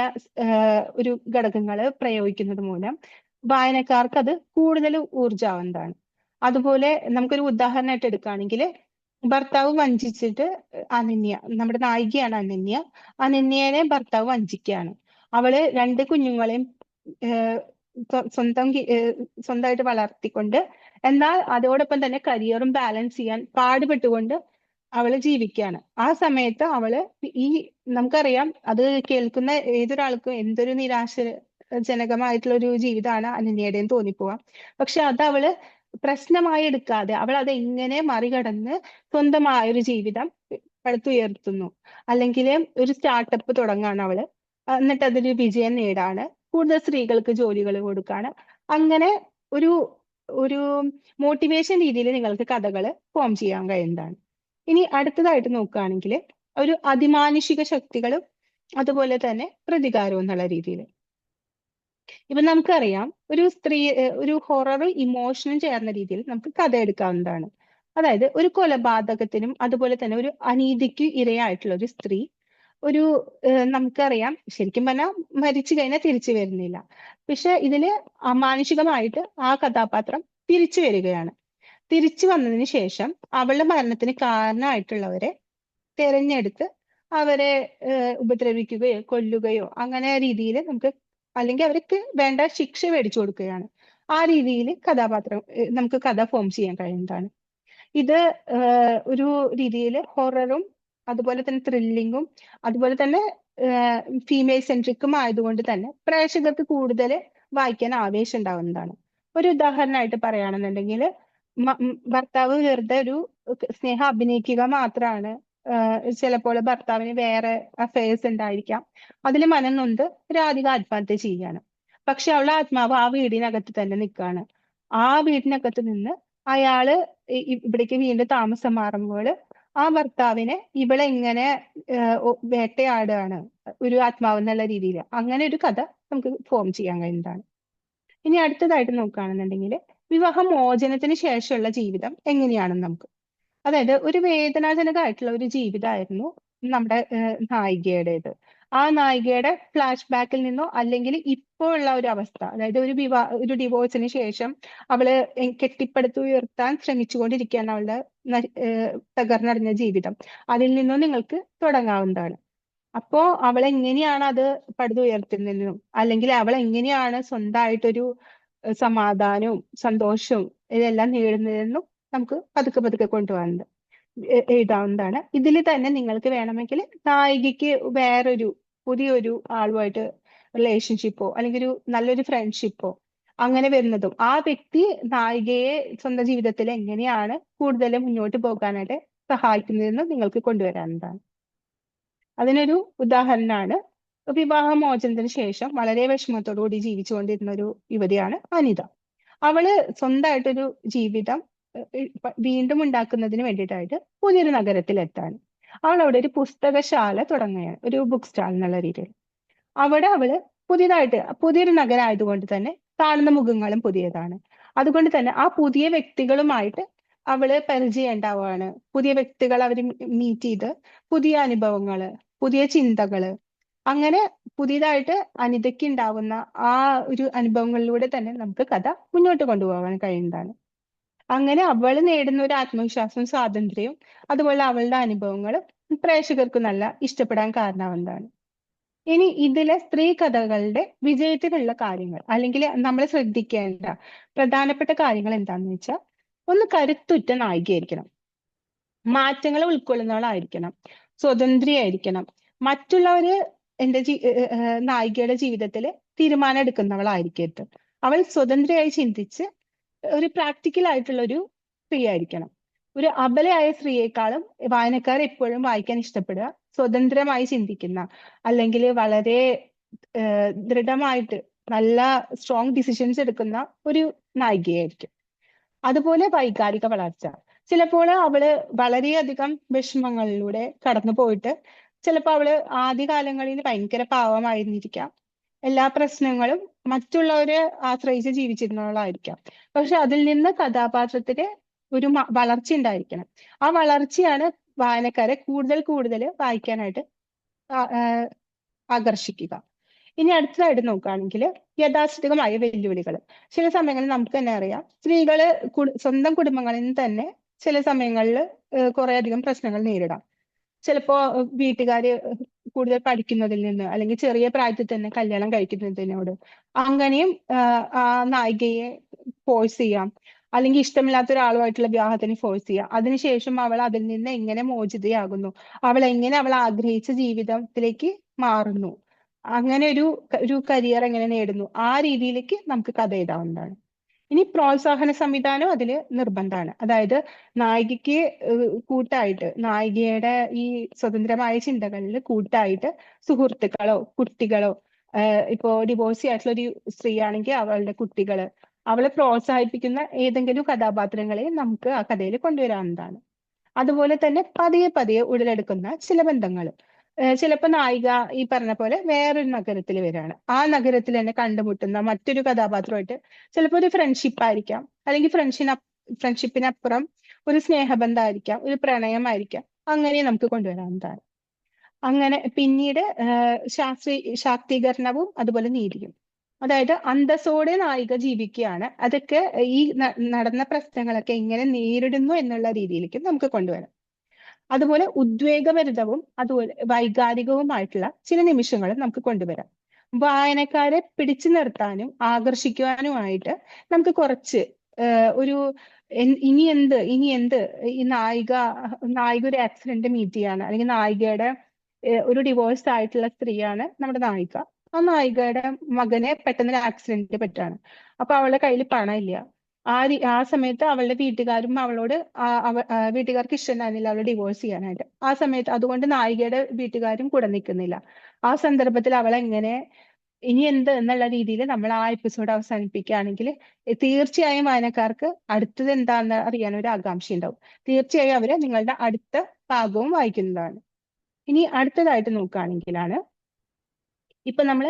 ഒരു ഘടകങ്ങൾ പ്രയോഗിക്കുന്നത് മൂലം വായനക്കാർക്ക് അത് കൂടുതൽ ഊർജാവന്നതാണ്. അതുപോലെ നമുക്കൊരു ഉദാഹരണമായിട്ട് എടുക്കുകയാണെങ്കിൽ, ഭർത്താവ് വഞ്ചിച്ചിട്ട് അനന്യ, നമ്മുടെ നായികയാണ് അനന്യ. അനന്യനെ ഭർത്താവ് വഞ്ചിക്കുകയാണ്. അവള് രണ്ട് കുഞ്ഞുങ്ങളെയും സ്വന്തമായിട്ട് വളർത്തിക്കൊണ്ട്, എന്നാൽ അതോടൊപ്പം തന്നെ കരിയറും ബാലൻസ് ചെയ്യാൻ പാടുപെട്ടുകൊണ്ട് അവള് ജീവിക്കുകയാണ്. ആ സമയത്ത് അവള് ഈ നമുക്കറിയാം, അത് കേൾക്കുന്ന ഏതൊരാൾക്കും എന്തൊരു നിരാശജനകമായിട്ടുള്ള ഒരു ജീവിതമാണ് അനന്യയുടെയും തോന്നിപ്പോവാം. പക്ഷെ അത് അവള് പ്രശ്നമായി എടുക്കാതെ അവൾ അത് എങ്ങനെ മറികടന്ന് സ്വന്തമായ ഒരു ജീവിതം പടുത്തുയർത്തുന്നു. അല്ലെങ്കിൽ ഒരു സ്റ്റാർട്ടപ്പ് തുടങ്ങാണ് അവള്, എന്നിട്ട് അതൊരു വിജയം നേടാണ്, കൂടുതൽ സ്ത്രീകൾക്ക് ജോലികൾ കൊടുക്കാണ്. അങ്ങനെ ഒരു ഒരു മോട്ടിവേഷൻ രീതിയിൽ നിങ്ങൾക്ക് കഥകൾ ഫോം ചെയ്യാൻ കഴിയുന്നതാണ്. ഇനി അടുത്തതായിട്ട് നോക്കുകയാണെങ്കിൽ, ഒരു അതിമാനുഷിക ശക്തികളും അതുപോലെ തന്നെ പ്രതികാരവും എന്നുള്ള രീതിയിൽ. ഇപ്പൊ നമുക്കറിയാം, ഒരു സ്ത്രീ ഒരു ഹൊററും ഇമോഷനും ചേർന്ന രീതിയിൽ നമുക്ക് കഥ എടുക്കാവുന്നതാണ്. അതായത് ഒരു കൊലപാതകത്തിനും അതുപോലെ തന്നെ ഒരു അനീതിക്ക് ഇരയായിട്ടുള്ള ഒരു സ്ത്രീ, ഒരു നമുക്കറിയാം, ശരിക്കും പറഞ്ഞാൽ മരിച്ചു കഴിഞ്ഞാൽ തിരിച്ചു വരുന്നില്ല. പക്ഷെ ഇതില് അമാനുഷികമായിട്ട് ആ കഥാപാത്രം തിരിച്ചു വരികയാണ്. തിരിച്ചു വന്നതിന് ശേഷം അവളുടെ മരണത്തിന് കാരണമായിട്ടുള്ളവരെ തെരഞ്ഞെടുത്ത് അവരെ ഉപദ്രവിക്കുകയോ കൊല്ലുകയോ അങ്ങനെ രീതിയിൽ നമുക്ക്, അല്ലെങ്കിൽ അവർക്ക് വേണ്ട ശിക്ഷ മേടിച്ചു കൊടുക്കുകയാണ്. ആ രീതിയിൽ കഥാപാത്രം നമുക്ക് കഥ ഫോം ചെയ്യാൻ കഴിയുന്നതാണ്. ഇത് ഒരു രീതിയിൽ ഹൊററും അതുപോലെ തന്നെ ത്രില്ലിങ്ങും അതുപോലെ തന്നെ ഫീമെയിൽ സെൻട്രിക്കും ആയതുകൊണ്ട് തന്നെ പ്രേക്ഷകർക്ക് കൂടുതൽ വായിക്കാൻ ആവേശം ഉണ്ടാവുന്നതാണ്. ഒരു ഉദാഹരണമായിട്ട് പറയുകയാണെന്നുണ്ടെങ്കിൽ, ഭർത്താവ് വെറുതെ ഒരു സ്നേഹം അഭിനയിക്കുക മാത്രമാണ്. ചിലപ്പോൾ ഭർത്താവിന് വേറെ അഫയേഴ്സ് ഉണ്ടായിരിക്കാം. അതിൽ മനം നൊന്ത് രാധിക ആത്മഹത്യ ചെയ്യാണ്. പക്ഷെ അവളുടെ ആത്മാവ് ആ വീടിനകത്ത് തന്നെ നിൽക്കുകയാണ്. ആ വീടിനകത്ത് നിന്ന് അയാള് ഇവിടേക്ക് വീണ്ടും താമസം മാറുമ്പോൾ ആ ഭർത്താവിനെ ഇവളെ ഇങ്ങനെ വേട്ടയാടുകയാണ്, ഒരു ആത്മാവ് എന്നുള്ള രീതിയിൽ. അങ്ങനെ ഒരു കഥ നമുക്ക് ഫോം ചെയ്യാൻ കഴിയുന്നതാണ്. ഇനി അടുത്തതായിട്ട് നോക്കുകയാണെന്നുണ്ടെങ്കിൽ, വിവാഹമോചനത്തിന് ശേഷമുള്ള ജീവിതം എങ്ങനെയാണെന്ന് നമുക്ക്, അതായത് ഒരു വേദനാജനകമായിട്ടുള്ള ഒരു ജീവിതമായിരുന്നു നമ്മുടെ നായികയുടേത്. ആ നായികയുടെ ഫ്ലാഷ് ബാക്കിൽ നിന്നോ അല്ലെങ്കിൽ ഇപ്പോൾ ഉള്ള ഒരു അവസ്ഥ, അതായത് ഒരു ഡിവോഴ്സിന് ശേഷം അവള് കെട്ടിപ്പടുത്തുയർത്താൻ ശ്രമിച്ചുകൊണ്ടിരിക്കുകയാണ് അവളുടെ തകർന്നറിഞ്ഞ ജീവിതം. അതിൽ നിന്നോ നിങ്ങൾക്ക് തുടങ്ങാവുന്നതാണ്. അപ്പോ അവൾ എങ്ങനെയാണ് അത് പടുത്തുയർത്തുന്നതെന്നും, അല്ലെങ്കിൽ അവൾ എങ്ങനെയാണ് സ്വന്തമായിട്ടൊരു സമാധാനവും സന്തോഷവും ഇതെല്ലാം നേടുന്നതെന്നും നമുക്ക് പതുക്കെ പതുക്കെ കൊണ്ടുപോകുന്നത് എഴുതാവുന്നതാണ്. ഇതിൽ തന്നെ നിങ്ങൾക്ക് വേണമെങ്കിൽ നായികയ്ക്ക് വേറൊരു പുതിയൊരു ആളുമായിട്ട് റിലേഷൻഷിപ്പോ അല്ലെങ്കിൽ ഒരു നല്ലൊരു ഫ്രണ്ട്ഷിപ്പോ അങ്ങനെ വരുന്നതും, ആ വ്യക്തി നായികയെ സ്വന്തം ജീവിതത്തിൽ എങ്ങനെയാണ് കൂടുതൽ മുന്നോട്ട് പോകാനായിട്ട് സഹായിക്കുന്നതെന്നും നിങ്ങൾക്ക് കൊണ്ടുവരാവുന്നതാണ്. അതിനൊരു ഉദാഹരണമാണ്, വിവാഹമോചനത്തിന് ശേഷം വളരെ വിഷമത്തോടുകൂടി ജീവിച്ചുകൊണ്ടിരുന്ന ഒരു യുവതിയാണ് അനിത. അവള് സ്വന്തമായിട്ടൊരു ജീവിതം വീണ്ടും ഉണ്ടാക്കുന്നതിന് വേണ്ടിയിട്ടായിട്ട് പുതിയൊരു നഗരത്തിലെത്താണ്. അവൾ അവിടെ ഒരു പുസ്തകശാല തുടങ്ങുകയാണ്, ഒരു ബുക്ക് സ്റ്റാൾ എന്നുള്ള രീതിയിൽ. അവിടെ അവള് പുതിയൊരു നഗരമായതുകൊണ്ട് തന്നെ കാണുന്ന മുഖങ്ങളും പുതിയതാണ്. അതുകൊണ്ട് തന്നെ ആ പുതിയ വ്യക്തികളുമായിട്ട് അവള് പരിചയം ഉണ്ടാവുകയാണ്. പുതിയ വ്യക്തികൾ അവർ മീറ്റ് ചെയ്ത് പുതിയ അനുഭവങ്ങള്, പുതിയ ചിന്തകള്, അങ്ങനെ പുതിയതായിട്ട് അനിതയ്ക്ക് ഉണ്ടാവുന്ന ആ ഒരു അനുഭവങ്ങളിലൂടെ തന്നെ നമുക്ക് കഥ മുന്നോട്ട് കൊണ്ടുപോകാൻ കഴിയുന്നതാണ്. അങ്ങനെ അവൾ നേടുന്ന ഒരു ആത്മവിശ്വാസവും സ്വാതന്ത്ര്യവും അതുപോലെ അവളുടെ അനുഭവങ്ങളും പ്രേക്ഷകർക്ക് നല്ല ഇഷ്ടപ്പെടാൻ കാരണമാവുന്നതാണ്. ഇനി ഇതിലെ സ്ത്രീ കഥകളുടെ വിജയത്തിനുള്ള കാര്യങ്ങൾ അല്ലെങ്കിൽ നമ്മൾ ശ്രദ്ധിക്കേണ്ട പ്രധാനപ്പെട്ട കാര്യങ്ങൾ എന്താണെന്ന് വെച്ചാൽ, ഒന്ന് കരുത്തുറ്റ നായികയായിരിക്കണം, മാറ്റങ്ങൾ ഉൾക്കൊള്ളുന്നവളായിരിക്കണം, സ്വതന്ത്രയായിരിക്കണം, മറ്റുള്ളവര് നായികയുടെ ജീവിതത്തിൽ തീരുമാനം എടുക്കുന്നവളായിരിക്കരുത്. അവൾ സ്വതന്ത്രയായി ചിന്തിച്ച് ഒരു പ്രാക്ടിക്കൽ ആയിട്ടുള്ള ഒരു സ്ത്രീ ആയിരിക്കണം. ഒരു അബലയായ സ്ത്രീയെക്കാളും വായനക്കാർ എപ്പോഴും വായിക്കാൻ ഇഷ്ടപ്പെടുക സ്വതന്ത്രമായി ചിന്തിക്കുന്ന, അല്ലെങ്കിൽ വളരെ ദൃഢമായിട്ട് നല്ല സ്ട്രോങ് ഡിസിഷൻസ് എടുക്കുന്ന ഒരു നായികയായിരിക്കും. അതുപോലെ വൈകാരിക വളർച്ച. ചിലപ്പോൾ അവള് വളരെയധികം വിഷമങ്ങളിലൂടെ കടന്നു പോയിട്ട് ചിലപ്പോൾ അവള് ആദ്യകാലങ്ങളിൽ ഭയങ്കര പാവമായിരുന്നിരിക്കാം. എല്ലാ പ്രശ്നങ്ങളും മറ്റുള്ളവരെ ആശ്രയിച്ച് ജീവിച്ചിരുന്നവളായിരിക്കാം. പക്ഷെ അതിൽ നിന്ന് കഥാപാത്രത്തിന് ഒരു വളർച്ച ഉണ്ടായിരിക്കണം. ആ വളർച്ചയാണ് വായനക്കാരെ കൂടുതൽ കൂടുതൽ വായിക്കാനായിട്ട് ആകർഷിക്കുക. ഇനി അടുത്തതായിട്ട് നോക്കുകയാണെങ്കിൽ യാഥാസ്ഥിതികമായ വെല്ലുവിളികൾ. ചില സമയങ്ങളിൽ നമുക്ക് തന്നെ അറിയാം, സ്ത്രീകള് സ്വന്തം കുടുംബങ്ങളിൽ നിന്ന് തന്നെ ചില സമയങ്ങളിൽ കുറെ അധികം പ്രശ്നങ്ങൾ നേരിടാം. ചിലപ്പോ വീട്ടുകാര് കൂടുതൽ പഠിക്കുന്നതിൽ നിന്ന് അല്ലെങ്കിൽ ചെറിയ പ്രായത്തിൽ തന്നെ കല്യാണം കഴിക്കുന്നതിനോട് അങ്ങനെയും ആ നായികയെ ഫോഴ്സ് ചെയ്യാം, അല്ലെങ്കിൽ ഇഷ്ടമില്ലാത്ത ഒരാളുമായിട്ടുള്ള വിവാഹത്തിന് ഫോഴ്സ് ചെയ്യാം. അതിനുശേഷം അവൾ അതിൽ നിന്ന് എങ്ങനെ മോചിതയാകുന്നു, അവൾ എങ്ങനെ അവൾ ആഗ്രഹിച്ച ജീവിതത്തിലേക്ക് മാറുന്നു, അങ്ങനെ ഒരു കരിയർ എങ്ങനെ നേടുന്നു, ആ രീതിയിലേക്ക് നമുക്ക് കഥ എഴുതാവുന്നതാണ്. ഇനി പ്രോത്സാഹന സംവിധാനം അതിൽ നിർബന്ധമാണ്. അതായത് നായികയ്ക്ക് കൂട്ടായിട്ട്, നായികയുടെ ഈ സ്വതന്ത്രമായ ചിന്തകളിൽ കൂട്ടായിട്ട് സുഹൃത്തുക്കളോ കുട്ടികളോ, ഇപ്പോ ഡിവോഴ്സി ആയിട്ടുള്ള ഒരു സ്ത്രീ ആണെങ്കിൽ അവളുടെ കുട്ടികള്, അവളെ പ്രോത്സാഹിപ്പിക്കുന്ന ഏതെങ്കിലും കഥാപാത്രങ്ങളെ നമുക്ക് ആ കഥയിൽ കൊണ്ടുവരാവുന്നതാണ്. അതുപോലെ തന്നെ പതിയെ പതിയെ ഉടലെടുക്കുന്ന ചില ബന്ധങ്ങൾ. ചിലപ്പോൾ നായിക ഈ പറഞ്ഞ പോലെ വേറൊരു നഗരത്തിൽ വരികയാണ്, ആ നഗരത്തിൽ തന്നെ കണ്ടുമുട്ടുന്ന മറ്റൊരു കഥാപാത്രമായിട്ട് ചിലപ്പോൾ ഒരു ഫ്രണ്ട്ഷിപ്പ് ആയിരിക്കാം, അല്ലെങ്കിൽ ഫ്രണ്ട്ഷിപ്പിനപ്പുറം ഒരു സ്നേഹബന്ധമായിരിക്കാം, ഒരു പ്രണയമായിരിക്കാം, അങ്ങനെ നമുക്ക് കൊണ്ടുവരാവുന്നതാണ്. അങ്ങനെ പിന്നീട് ശാക്തീകരണവും അതുപോലെ നീതിയും. അതായത് അന്തസ്സോടെ നായിക ജീവിക്കുകയാണ്, അതൊക്കെ ഈ നടന്ന പ്രശ്നങ്ങളൊക്കെ എങ്ങനെ നേരിടുന്നു എന്നുള്ള രീതിയിലേക്ക് നമുക്ക് കൊണ്ടുവരാം. അതുപോലെ ഉദ്വേഗഭരിതവും അതുപോലെ വൈകാരികവുമായിട്ടുള്ള ചില നിമിഷങ്ങൾ നമുക്ക് കൊണ്ടുവരാം. വായനക്കാരെ പിടിച്ചു നിർത്താനും ആകർഷിക്കുവാനുമായിട്ട് നമുക്ക് കുറച്ച് ഒരു ഇനി എന്ത് ഈ നായിക ഒരു ആക്സിഡന്റ് മീറ്റ് ചെയ്യാണ്, അല്ലെങ്കിൽ നായികയുടെ ഒരു ഡിവോഴ്സ് ആയിട്ടുള്ള സ്ത്രീയാണ് നമ്മുടെ നായിക. ആ നായികയുടെ മകനെ പെട്ടെന്ന് ഒരു ആക്സിഡന്റ് പറ്റാണ്. അപ്പൊ അവളുടെ കയ്യിൽ പണമില്ല. ആ സമയത്ത് അവളുടെ വീട്ടുകാരും അവളോട് വീട്ടുകാർക്ക് ഇഷ്ടമുണ്ടായിരുന്നില്ല അവളെ ഡിവോഴ്സ് ചെയ്യാനായിട്ട്. ആ സമയത്ത് അതുകൊണ്ട് നായികയുടെ വീട്ടുകാരും കൂടെ നിൽക്കുന്നില്ല. ആ സന്ദർഭത്തിൽ അവൾ എങ്ങനെ ഇനി എന്ത് എന്നുള്ള രീതിയിൽ നമ്മൾ ആ എപ്പിസോഡ് അവസാനിപ്പിക്കുകയാണെങ്കിൽ തീർച്ചയായും വായനക്കാർക്ക് അടുത്തത് എന്താണെന്ന് അറിയാൻ ഒരു ആകാംക്ഷ ഉണ്ടാവും. തീർച്ചയായും അവര് നിങ്ങളുടെ അടുത്ത ഭാഗവും വായിക്കുന്നതാണ്. ഇനി അടുത്തതായിട്ട് നോക്കുകയാണെങ്കിലാണ്, ഇപ്പൊ നമ്മൾ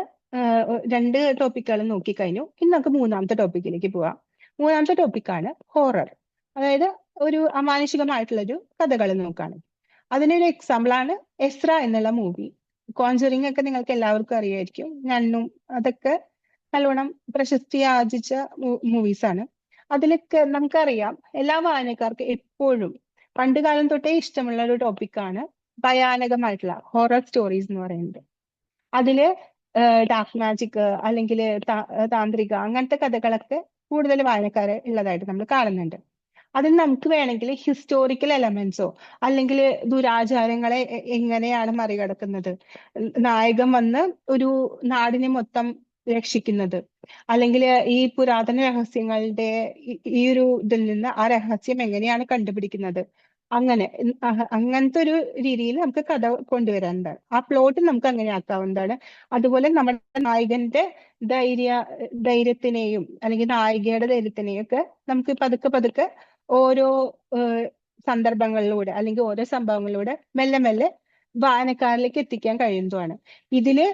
രണ്ട് ടോപ്പിക്കുകളും നോക്കിക്കഴിഞ്ഞു. ഇന്ന് നമുക്ക് മൂന്നാമത്തെ ടോപ്പിക്കിലേക്ക് പോവാം. മൂന്നാമത്തെ ടോപ്പിക്കാണ് ഹൊറർ. അതായത് ഒരു അമാനുഷികമായിട്ടുള്ളൊരു കഥകൾ നോക്കുകയാണ്. അതിനൊരു എക്സാമ്പിൾ ആണ് എസ്ര എന്നുള്ള മൂവി. കോൺജറിങ് ഒക്കെ നിങ്ങൾക്ക് എല്ലാവർക്കും അറിയായിരിക്കും. ഞണ്ണും അതൊക്കെ നല്ലോണം പ്രശസ്തി ആർജിച്ച മൂവീസ് ആണ്. അതിലൊക്കെ നമുക്കറിയാം, എല്ലാ വായനക്കാർക്കും എപ്പോഴും പണ്ടുകാലം തൊട്ടേ ഇഷ്ടമുള്ള ഒരു ടോപ്പിക്കാണ് ഭയാനകമായിട്ടുള്ള ഹൊറർ സ്റ്റോറീസ് എന്ന് പറയുന്നത്. അതില് ഡാർക്ക് മാജിക് അല്ലെങ്കിൽ താന്ത്രിക അങ്ങനത്തെ കഥകളൊക്കെ കൂടുതൽ വായനക്കാരെ ഉള്ളതായിട്ട് നമ്മൾ കാണുന്നുണ്ട്. അതിൽ നമുക്ക് വേണമെങ്കിൽ ഹിസ്റ്റോറിക്കൽ എലമെന്റ്സോ അല്ലെങ്കിൽ ദുരാചാരങ്ങളെ എങ്ങനെയാണ് മറികടക്കുന്നത്, നായകൻ വന്ന് ഒരു നാടിനെ മൊത്തം രക്ഷിക്കുന്നത്, അല്ലെങ്കിൽ ഈ പുരാതന രഹസ്യങ്ങളുടെ ഈ ഒരു ഇതിൽ നിന്ന് ആ രഹസ്യം എങ്ങനെയാണ് കണ്ടുപിടിക്കുന്നത്, അങ്ങനത്തെ ഒരു രീതിയിൽ നമുക്ക് കഥ കൊണ്ടുവരാനുണ്ട്. ആ പ്ലോട്ട് നമുക്ക് അങ്ങനെ ആക്കാവുന്നതാണ്. അതുപോലെ നമ്മുടെ നായകന്റെ ധൈര്യത്തിനെയും അല്ലെങ്കിൽ നായികയുടെ ധൈര്യത്തിനെയും ഒക്കെ നമുക്ക് പതുക്കെ പതുക്കെ ഓരോ സന്ദർഭങ്ങളിലൂടെ അല്ലെങ്കിൽ ഓരോ സംഭവങ്ങളിലൂടെ മെല്ലെ മെല്ലെ വായനക്കാരിലേക്ക് എത്തിക്കാൻ കഴിയുന്നതാണ്. ഇതില്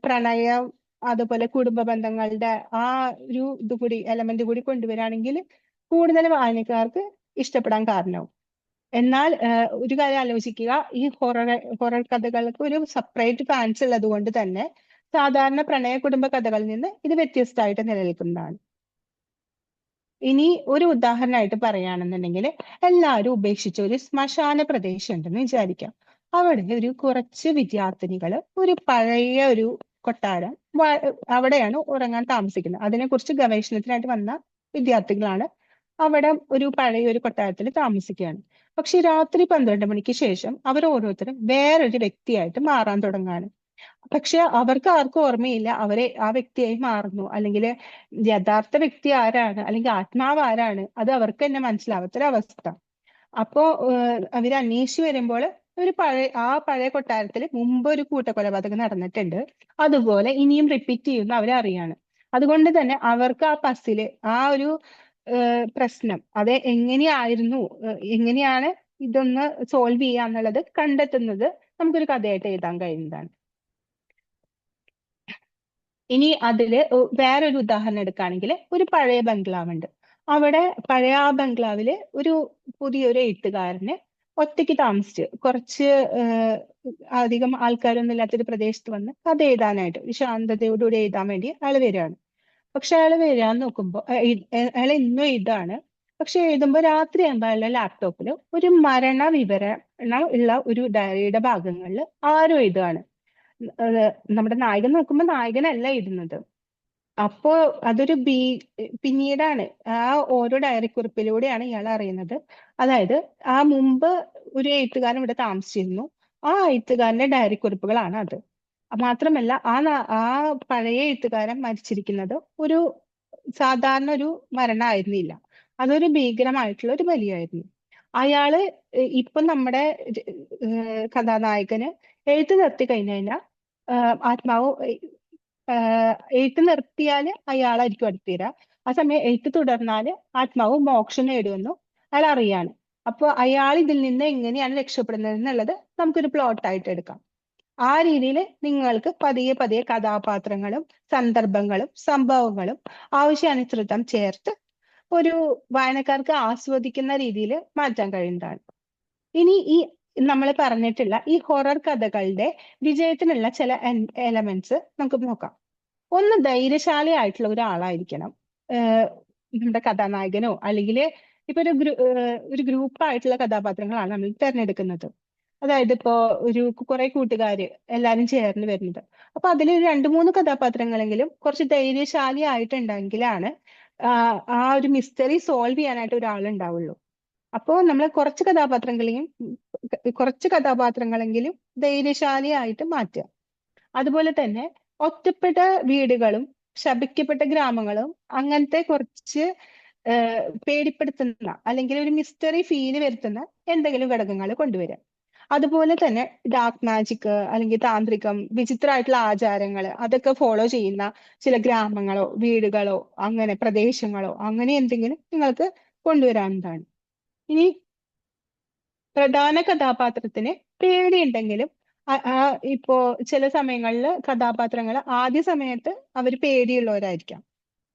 പ്രണയം അതുപോലെ കുടുംബ ബന്ധങ്ങളുടെ ആ ഒരു എലമെന്റ് കൂടി കൊണ്ടുവരാണെങ്കിൽ കൂടുതൽ വായനക്കാർക്ക് ഇഷ്ടപ്പെടാൻ കാരണമാവും. എന്നാൽ ഒരു കാര്യം ആലോചിക്കുക, ഈ ഹൊറർ കഥകൾക്ക് ഒരു സെപ്പറേറ്റ് ഫാൻസ് ഉള്ളത് കൊണ്ട് തന്നെ സാധാരണ പ്രണയ കുടുംബ കഥകളിൽ നിന്ന് ഇത് വ്യത്യസ്തമായിട്ട് നിലനിൽക്കുന്നതാണ്. ഇനി ഒരു ഉദാഹരണമായിട്ട് പറയുകയാണെന്നുണ്ടെങ്കിൽ എല്ലാവരും ഉപേക്ഷിച്ച ഒരു ശ്മശാന പ്രദേശം ഉണ്ടെന്ന് വിചാരിക്കാം. അവിടെ ഒരു കുറച്ച് വിദ്യാർത്ഥിനികൾ ഒരു പഴയ ഒരു കൊട്ടാരം അവിടെയാണ് ഉറങ്ങാൻ താമസിക്കുന്നത്. അതിനെക്കുറിച്ച് ഗവേഷണത്തിനായിട്ട് വന്ന വിദ്യാർത്ഥികളാണ്. അവിടെ ഒരു പഴയ ഒരു കൊട്ടാരത്തിൽ താമസിക്കുകയാണ്. പക്ഷെ രാത്രി 12 മണിക്ക് ശേഷം അവർ ഓരോരുത്തരും വേറൊരു വ്യക്തിയായിട്ട് മാറാൻ തുടങ്ങുകയാണ്. പക്ഷെ അവർക്ക് ആർക്കും ഓർമ്മയില്ല അവരെ ആ വ്യക്തിയായി മാറുന്നു, അല്ലെങ്കിൽ യഥാർത്ഥ വ്യക്തി ആരാണ്, അല്ലെങ്കിൽ ആത്മാവ് ആരാണ്, അത് അവർക്ക് തന്നെ മനസ്സിലാവാത്തൊരവസ്ഥ. അപ്പോ അവര് അന്വേഷിച്ചു വരുമ്പോൾ ഒരു പഴയ കൊട്ടാരത്തിൽ മുമ്പ് ഒരു കൂട്ടക്കൊലപാതകം നടന്നിട്ടുണ്ട്, അതുപോലെ ഇനിയും റിപ്പീറ്റ് ചെയ്യുന്ന അവരറിയാണ്. അതുകൊണ്ട് തന്നെ അവർക്ക് ആ പസില്, ആ ഒരു പ്രശ്നം അത് എങ്ങനെയായിരുന്നു, എങ്ങനെയാണ് ഇതൊന്ന് സോൾവ് ചെയ്യുക എന്നുള്ളത് കണ്ടെത്തുന്നത് നമുക്കൊരു കഥയായിട്ട് എഴുതാൻ കഴിയുന്നതാണ്. ഇനി അതില് വേറൊരു ഉദാഹരണം എടുക്കുകയാണെങ്കിൽ ഒരു പഴയ ബംഗ്ലാവ് ഉണ്ട്. അവിടെ പഴയ ആ ബംഗ്ലാവില് ഒരു പുതിയൊരു എഴുത്തുകാരന് ഒറ്റയ്ക്ക് താമസിച്ച് കുറച്ച് അധികം ആൾക്കാരൊന്നും ഇല്ലാത്തൊരു പ്രദേശത്ത് വന്ന് കഥ എഴുതാനായിട്ട് ഒരു ശാന്തതയോടുകൂടി എഴുതാൻ വേണ്ടി അയാൾ വരികയാണ്. പക്ഷെ അയാൾ വരാൻ നോക്കുമ്പോൾ അയാൾ ഇന്നും എഴുതാണ്. പക്ഷെ എഴുതുമ്പോൾ രാത്രിയാകുമ്പോൾ അയാളുടെ ലാപ്ടോപ്പിൽ ഒരു മരണ വിവരണം ഉള്ള ഒരു ഡയറിയുടെ ഭാഗങ്ങളിൽ ആരോ എഴുതുകയാണ്. നമ്മുടെ നായകൻ നോക്കുമ്പോൾ നായകനല്ല എഴുതുന്നത്. അപ്പോ അതൊരു പിന്നീടാണ് ആ ഓരോ ഡയറി കുറിപ്പിലൂടെയാണ് ഇയാൾ അറിയുന്നത്. അതായത് ആ മുമ്പ് ഒരു എഴുത്തുകാരൻ ഇവിടെ താമസിച്ചിരുന്നു, ആ എഴുത്തുകാരന്റെ ഡയറി കുറിപ്പുകളാണ് അത്. മാത്രമല്ല ആ പഴയ എഴുത്തുകാരൻ മരിച്ചിരിക്കുന്നത് ഒരു സാധാരണ ഒരു മരണമായിരുന്നില്ല, അതൊരു ഭീകരമായിട്ടുള്ള ഒരു ബലിയായിരുന്നു. അയാള് ഇപ്പൊ നമ്മുടെ കഥാനായകന് എഴുത്ത് നിർത്തി കഴിഞ്ഞു കഴിഞ്ഞാൽ ആത്മാവ് എഴുത്ത് നിർത്തിയാല് അയാളായിരിക്കും അടുത്തീര. ആ സമയം എഴുത്ത് തുടർന്നാല് ആത്മാവ് മോക്ഷം നേടുമെന്നും അയാൾ അറിയാണ്. അപ്പൊ അയാൾ ഇതിൽ നിന്ന് എങ്ങനെയാണ് രക്ഷപ്പെടുന്നത് എന്നുള്ളത് നമുക്കൊരു പ്ലോട്ടായിട്ട് എടുക്കാം. ആ രീതിയിൽ നിങ്ങൾക്ക് പതിയെ പതിയെ കഥാപാത്രങ്ങളും സന്ദർഭങ്ങളും സംഭവങ്ങളും ആവശ്യാനുസൃതം ചേർത്ത് ഒരു വായനക്കാർക്ക് ആസ്വദിക്കുന്ന രീതിയിൽ മാറ്റാൻ കഴിയുന്നതാണ്. ഇനി ഈ നമ്മൾ പറഞ്ഞിട്ടുള്ള ഈ ഹൊറർ കഥകളുടെ വിജയത്തിനുള്ള ചില എലമെന്റ്സ് നമുക്ക് നോക്കാം. ഒന്ന്, ധൈര്യശാലിയായിട്ടുള്ള ഒരാളായിരിക്കണം നമ്മുടെ കഥാനായകനോ, അല്ലെങ്കിൽ ഇപ്പൊ ഒരു ഗ്രൂപ്പായിട്ടുള്ള കഥാപാത്രങ്ങളാണ് നമ്മൾ തിരഞ്ഞെടുക്കുന്നത്. അതായത് ഇപ്പോ ഒരു കുറെ കൂട്ടുകാര് എല്ലാരും ചേർന്ന് വരുന്നത്. അപ്പൊ അതിൽ രണ്ടു മൂന്ന് കഥാപാത്രങ്ങളെങ്കിലും കുറച്ച് ധൈര്യശാലി ആയിട്ടുണ്ടെങ്കിലാണ് ആ ഒരു മിസ്റ്ററി സോൾവ് ചെയ്യാനായിട്ട് ഒരാൾ ഉണ്ടാവുള്ളൂ. അപ്പോ നമ്മൾ കുറച്ച് കഥാപാത്രങ്ങളെങ്കിലും ധൈര്യശാലിയായിട്ട് മാറ്റുക. അതുപോലെ തന്നെ ഒറ്റപ്പെട്ട വീടുകളും ശപിക്കപ്പെട്ട ഗ്രാമങ്ങളും അങ്ങനത്തെ കുറച്ച് പേടിപ്പെടുത്തുന്ന അല്ലെങ്കിൽ ഒരു മിസ്റ്ററി ഫീല് വരുത്തുന്ന എന്തെങ്കിലും ഘടകങ്ങൾ കൊണ്ടുവരിക. അതുപോലെ തന്നെ ഡാർക്ക് മാജിക് അല്ലെങ്കിൽ താന്ത്രികം, വിചിത്രമായിട്ടുള്ള ആചാരങ്ങൾ അതൊക്കെ ഫോളോ ചെയ്യുന്ന ചില ഗ്രാമങ്ങളോ വീടുകളോ അങ്ങനെ പ്രദേശങ്ങളോ അങ്ങനെ എന്തെങ്കിലും നിങ്ങൾക്ക് കൊണ്ടുവരാവുന്നതാണ്. ഇനി പ്രധാന കഥാപാത്രത്തിന് പേടിയുണ്ടെങ്കിലും ഇപ്പോ ചില സമയങ്ങളിൽ കഥാപാത്രങ്ങൾ ആദ്യ സമയത്ത് അവർ പേടിയുള്ളവരായിരിക്കാം.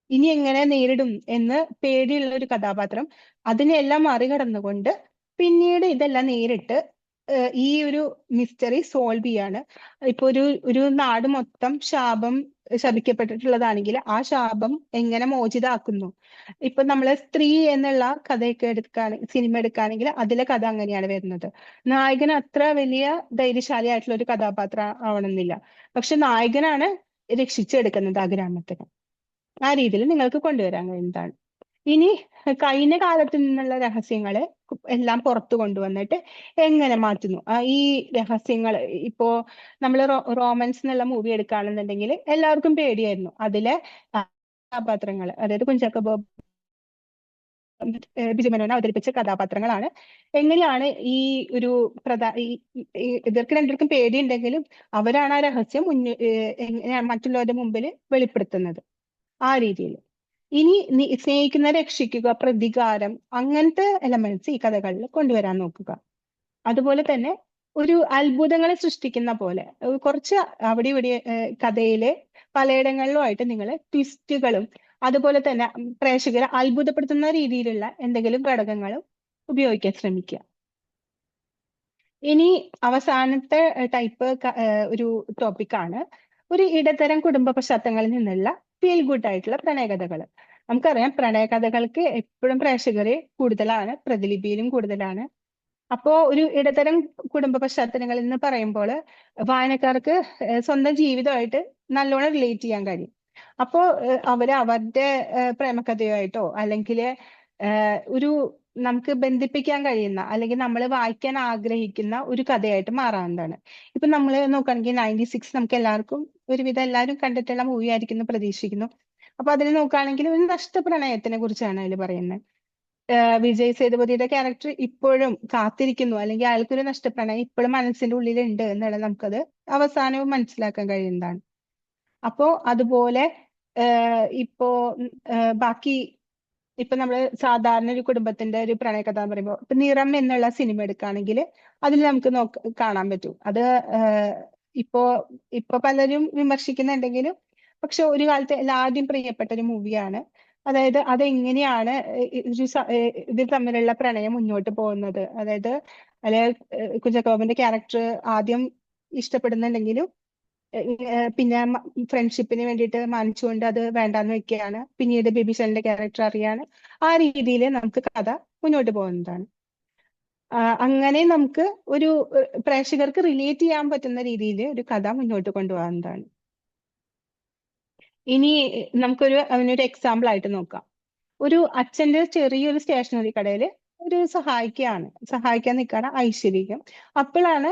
ഇനി എങ്ങനെ നേരിടും എന്ന് പേടിയുള്ള ഒരു കഥാപാത്രം അതിനെല്ലാം മറികടന്നുകൊണ്ട് പിന്നീട് ഇതെല്ലാം നേരിട്ട് ഈ ഒരു മിസ്റ്ററി സോൾവ് ചെയ്യാണ്. ഇപ്പൊ ഒരു നാട് മൊത്തം ശപിക്കപ്പെട്ടിട്ടുള്ളതാണെങ്കിൽ ആ ശാപം എങ്ങനെ മോചിതാക്കുന്നു. ഇപ്പൊ നമ്മള് സ്ത്രീ എന്നുള്ള കഥയൊക്കെ സിനിമ എടുക്കുകയാണെങ്കിൽ അതിലെ കഥ അങ്ങനെയാണ് വരുന്നത്. നായകൻ അത്ര വലിയ ധൈര്യശാലി ആയിട്ടുള്ള ഒരു കഥാപാത്രം ആവണമെന്നില്ല, പക്ഷെ നായകനാണ് രക്ഷിച്ചെടുക്കുന്നത് ആ ഗ്രാമത്തിന്. ആ രീതിയിൽ നിങ്ങൾക്ക് കൊണ്ടുവരാൻ കഴിയുന്നതാണ്. ഇനി കഴിഞ്ഞ കാലത്ത് നിന്നുള്ള രഹസ്യങ്ങള് എല്ലാം പുറത്തു കൊണ്ടുവന്നിട്ട് എങ്ങനെ മാറ്റുന്നു ഈ രഹസ്യങ്ങൾ. ഇപ്പോ നമ്മൾ റോമൻസ് എന്നുള്ള മൂവി എടുക്കുകയാണെന്നുണ്ടെങ്കിൽ എല്ലാവർക്കും പേടിയായിരുന്നു. അതിലെ കഥാപാത്രങ്ങൾ, അതായത് കുഞ്ചാക്കോ ബോബ്, ബിജു മേനോൻ അവതരിപ്പിച്ച കഥാപാത്രങ്ങളാണ് എങ്ങനെയാണ് ഈ ഒരു ഇവർക്ക് രണ്ടുപേർക്കും പേടിയുണ്ടെങ്കിലും അവരാണ് ആ രഹസ്യം മറ്റുള്ളവരുടെ മുമ്പിൽ വെളിപ്പെടുത്തുന്നത്. ആ രീതിയിൽ. ഇനി സ്നേഹിക്കുന്ന രക്ഷിക്കുക, പ്രതികാരം, അങ്ങനത്തെ എലമെന്റ്സ് ഈ കഥകളിൽ കൊണ്ടുവരാൻ നോക്കുക. അതുപോലെ തന്നെ ഒരു അത്ഭുതങ്ങളെ സൃഷ്ടിക്കുന്ന പോലെ കുറച്ച് അവിടെ ഇവിടെ കഥയിലെ പലയിടങ്ങളിലുമായിട്ട് നിങ്ങൾ ട്വിസ്റ്റുകളും അതുപോലെ തന്നെ പ്രേക്ഷകരെ അത്ഭുതപ്പെടുത്തുന്ന രീതിയിലുള്ള എന്തെങ്കിലും ഘടകങ്ങളും ഉപയോഗിക്കാൻ ശ്രമിക്കുക. ഇനി അവസാനത്തെ ടൈപ്പ് ഒരു ടോപ്പിക്കാണ് ഒരു ഇടത്തരം കുടുംബ പശ്ചാത്തലങ്ങളിൽ നിന്നുള്ള ഫീൽ ഗുഡ് ആയിട്ടുള്ള പ്രണയകഥകൾ. നമുക്കറിയാം പ്രണയകഥകൾക്ക് എപ്പോഴും പ്രേക്ഷകരെ കൂടുതലാണ്, പ്രതിലിപിയിലും കൂടുതലാണ്. അപ്പോ ഒരു ഇടത്തരം കുടുംബ പശ്ചാത്തലങ്ങളിൽ എന്ന് പറയുമ്പോൾ വായനക്കാർക്ക് സ്വന്തം ജീവിതമായിട്ട് നല്ലോണം റിലേറ്റ് ചെയ്യാൻ കഴിയും. അപ്പോ അവര് അവരുടെ പ്രേമകഥയായിട്ടോ അല്ലെങ്കിൽ ഒരു നമുക്ക് ബന്ധിപ്പിക്കാൻ കഴിയുന്ന അല്ലെങ്കിൽ നമ്മൾ വായിക്കാൻ ആഗ്രഹിക്കുന്ന ഒരു കഥയായിട്ട് മാറാവുന്നതാണ്. ഇപ്പൊ നമ്മൾ നോക്കുകയാണെങ്കിൽ 96 നമുക്ക് എല്ലാവർക്കും ഒരുവിധം എല്ലാവരും കണ്ടിട്ടുള്ള മൂവി ആയിരിക്കും എന്ന് പ്രതീക്ഷിക്കുന്നു. അപ്പൊ അതിൽ നോക്കുകയാണെങ്കിൽ ഒരു നഷ്ടപ്രണയത്തിനെ കുറിച്ചാണ് അതിൽ പറയുന്നത്. വിജയ് സേതുപതിയുടെ ക്യാരക്ടർ ഇപ്പോഴും കാത്തിരിക്കുന്നു, അല്ലെങ്കിൽ അയാൾക്കൊരു നഷ്ടപ്രണയം ഇപ്പോഴും മനസ്സിന്റെ ഉള്ളിലുണ്ട് എന്നുള്ളത് നമുക്കത് അവസാനവും മനസ്സിലാക്കാൻ കഴിയുന്നതാണ്. അപ്പോ അതുപോലെ ഇപ്പോ ബാക്കി ഇപ്പൊ നമ്മൾ സാധാരണ ഒരു കുടുംബത്തിന്റെ ഒരു പ്രണയകഥ എന്ന് പറയുമ്പോൾ ഇപ്പൊ നിറം എന്നുള്ള സിനിമ എടുക്കുകയാണെങ്കിൽ അതിൽ നമുക്ക് കാണാൻ പറ്റും. അത് ഇപ്പോ ഇപ്പൊ പലരും വിമർശിക്കുന്നുണ്ടെങ്കിലും പക്ഷെ ഒരു കാലത്ത് എല്ലാവരുടെയും പ്രിയപ്പെട്ട ഒരു മൂവിയാണ്. അതായത് അതെങ്ങനെയാണ് ഇവർ തമ്മിലുള്ള പ്രണയം മുന്നോട്ട് പോകുന്നത്. അതായത് അതിലെ കുഞ്ചാക്കോബന്റെ ക്യാരക്ടർ ആദ്യം ഇഷ്ടപ്പെടുന്നുണ്ടെങ്കിലും പിന്നെ ഫ്രണ്ട്ഷിപ്പിന് വേണ്ടിയിട്ട് മാനിച്ചുകൊണ്ട് അത് വേണ്ടാന്ന് വെക്കുകയാണ്. പിന്നീട് ബിബിഷന്റെ ക്യാരക്ടർ അറിയാണ്. ആ രീതിയിൽ നമുക്ക് കഥ മുന്നോട്ട് പോകുന്നതാണ്. അങ്ങനെ നമുക്ക് ഒരു പ്രേക്ഷകർക്ക് റിലേറ്റ് ചെയ്യാൻ പറ്റുന്ന രീതിയിൽ ഒരു കഥ മുന്നോട്ട് കൊണ്ടുപോകുന്നതാണ്. ഇനി അതിനൊരു എക്സാമ്പിൾ ആയിട്ട് നോക്കാം. ഒരു അച്ഛന്റെ ചെറിയൊരു സ്റ്റേഷനറി കടയിൽ ഒരു സഹായിക്കാൻ നിൽക്കുകയാണ് ഐശ്വര്യം. അപ്പോഴാണ്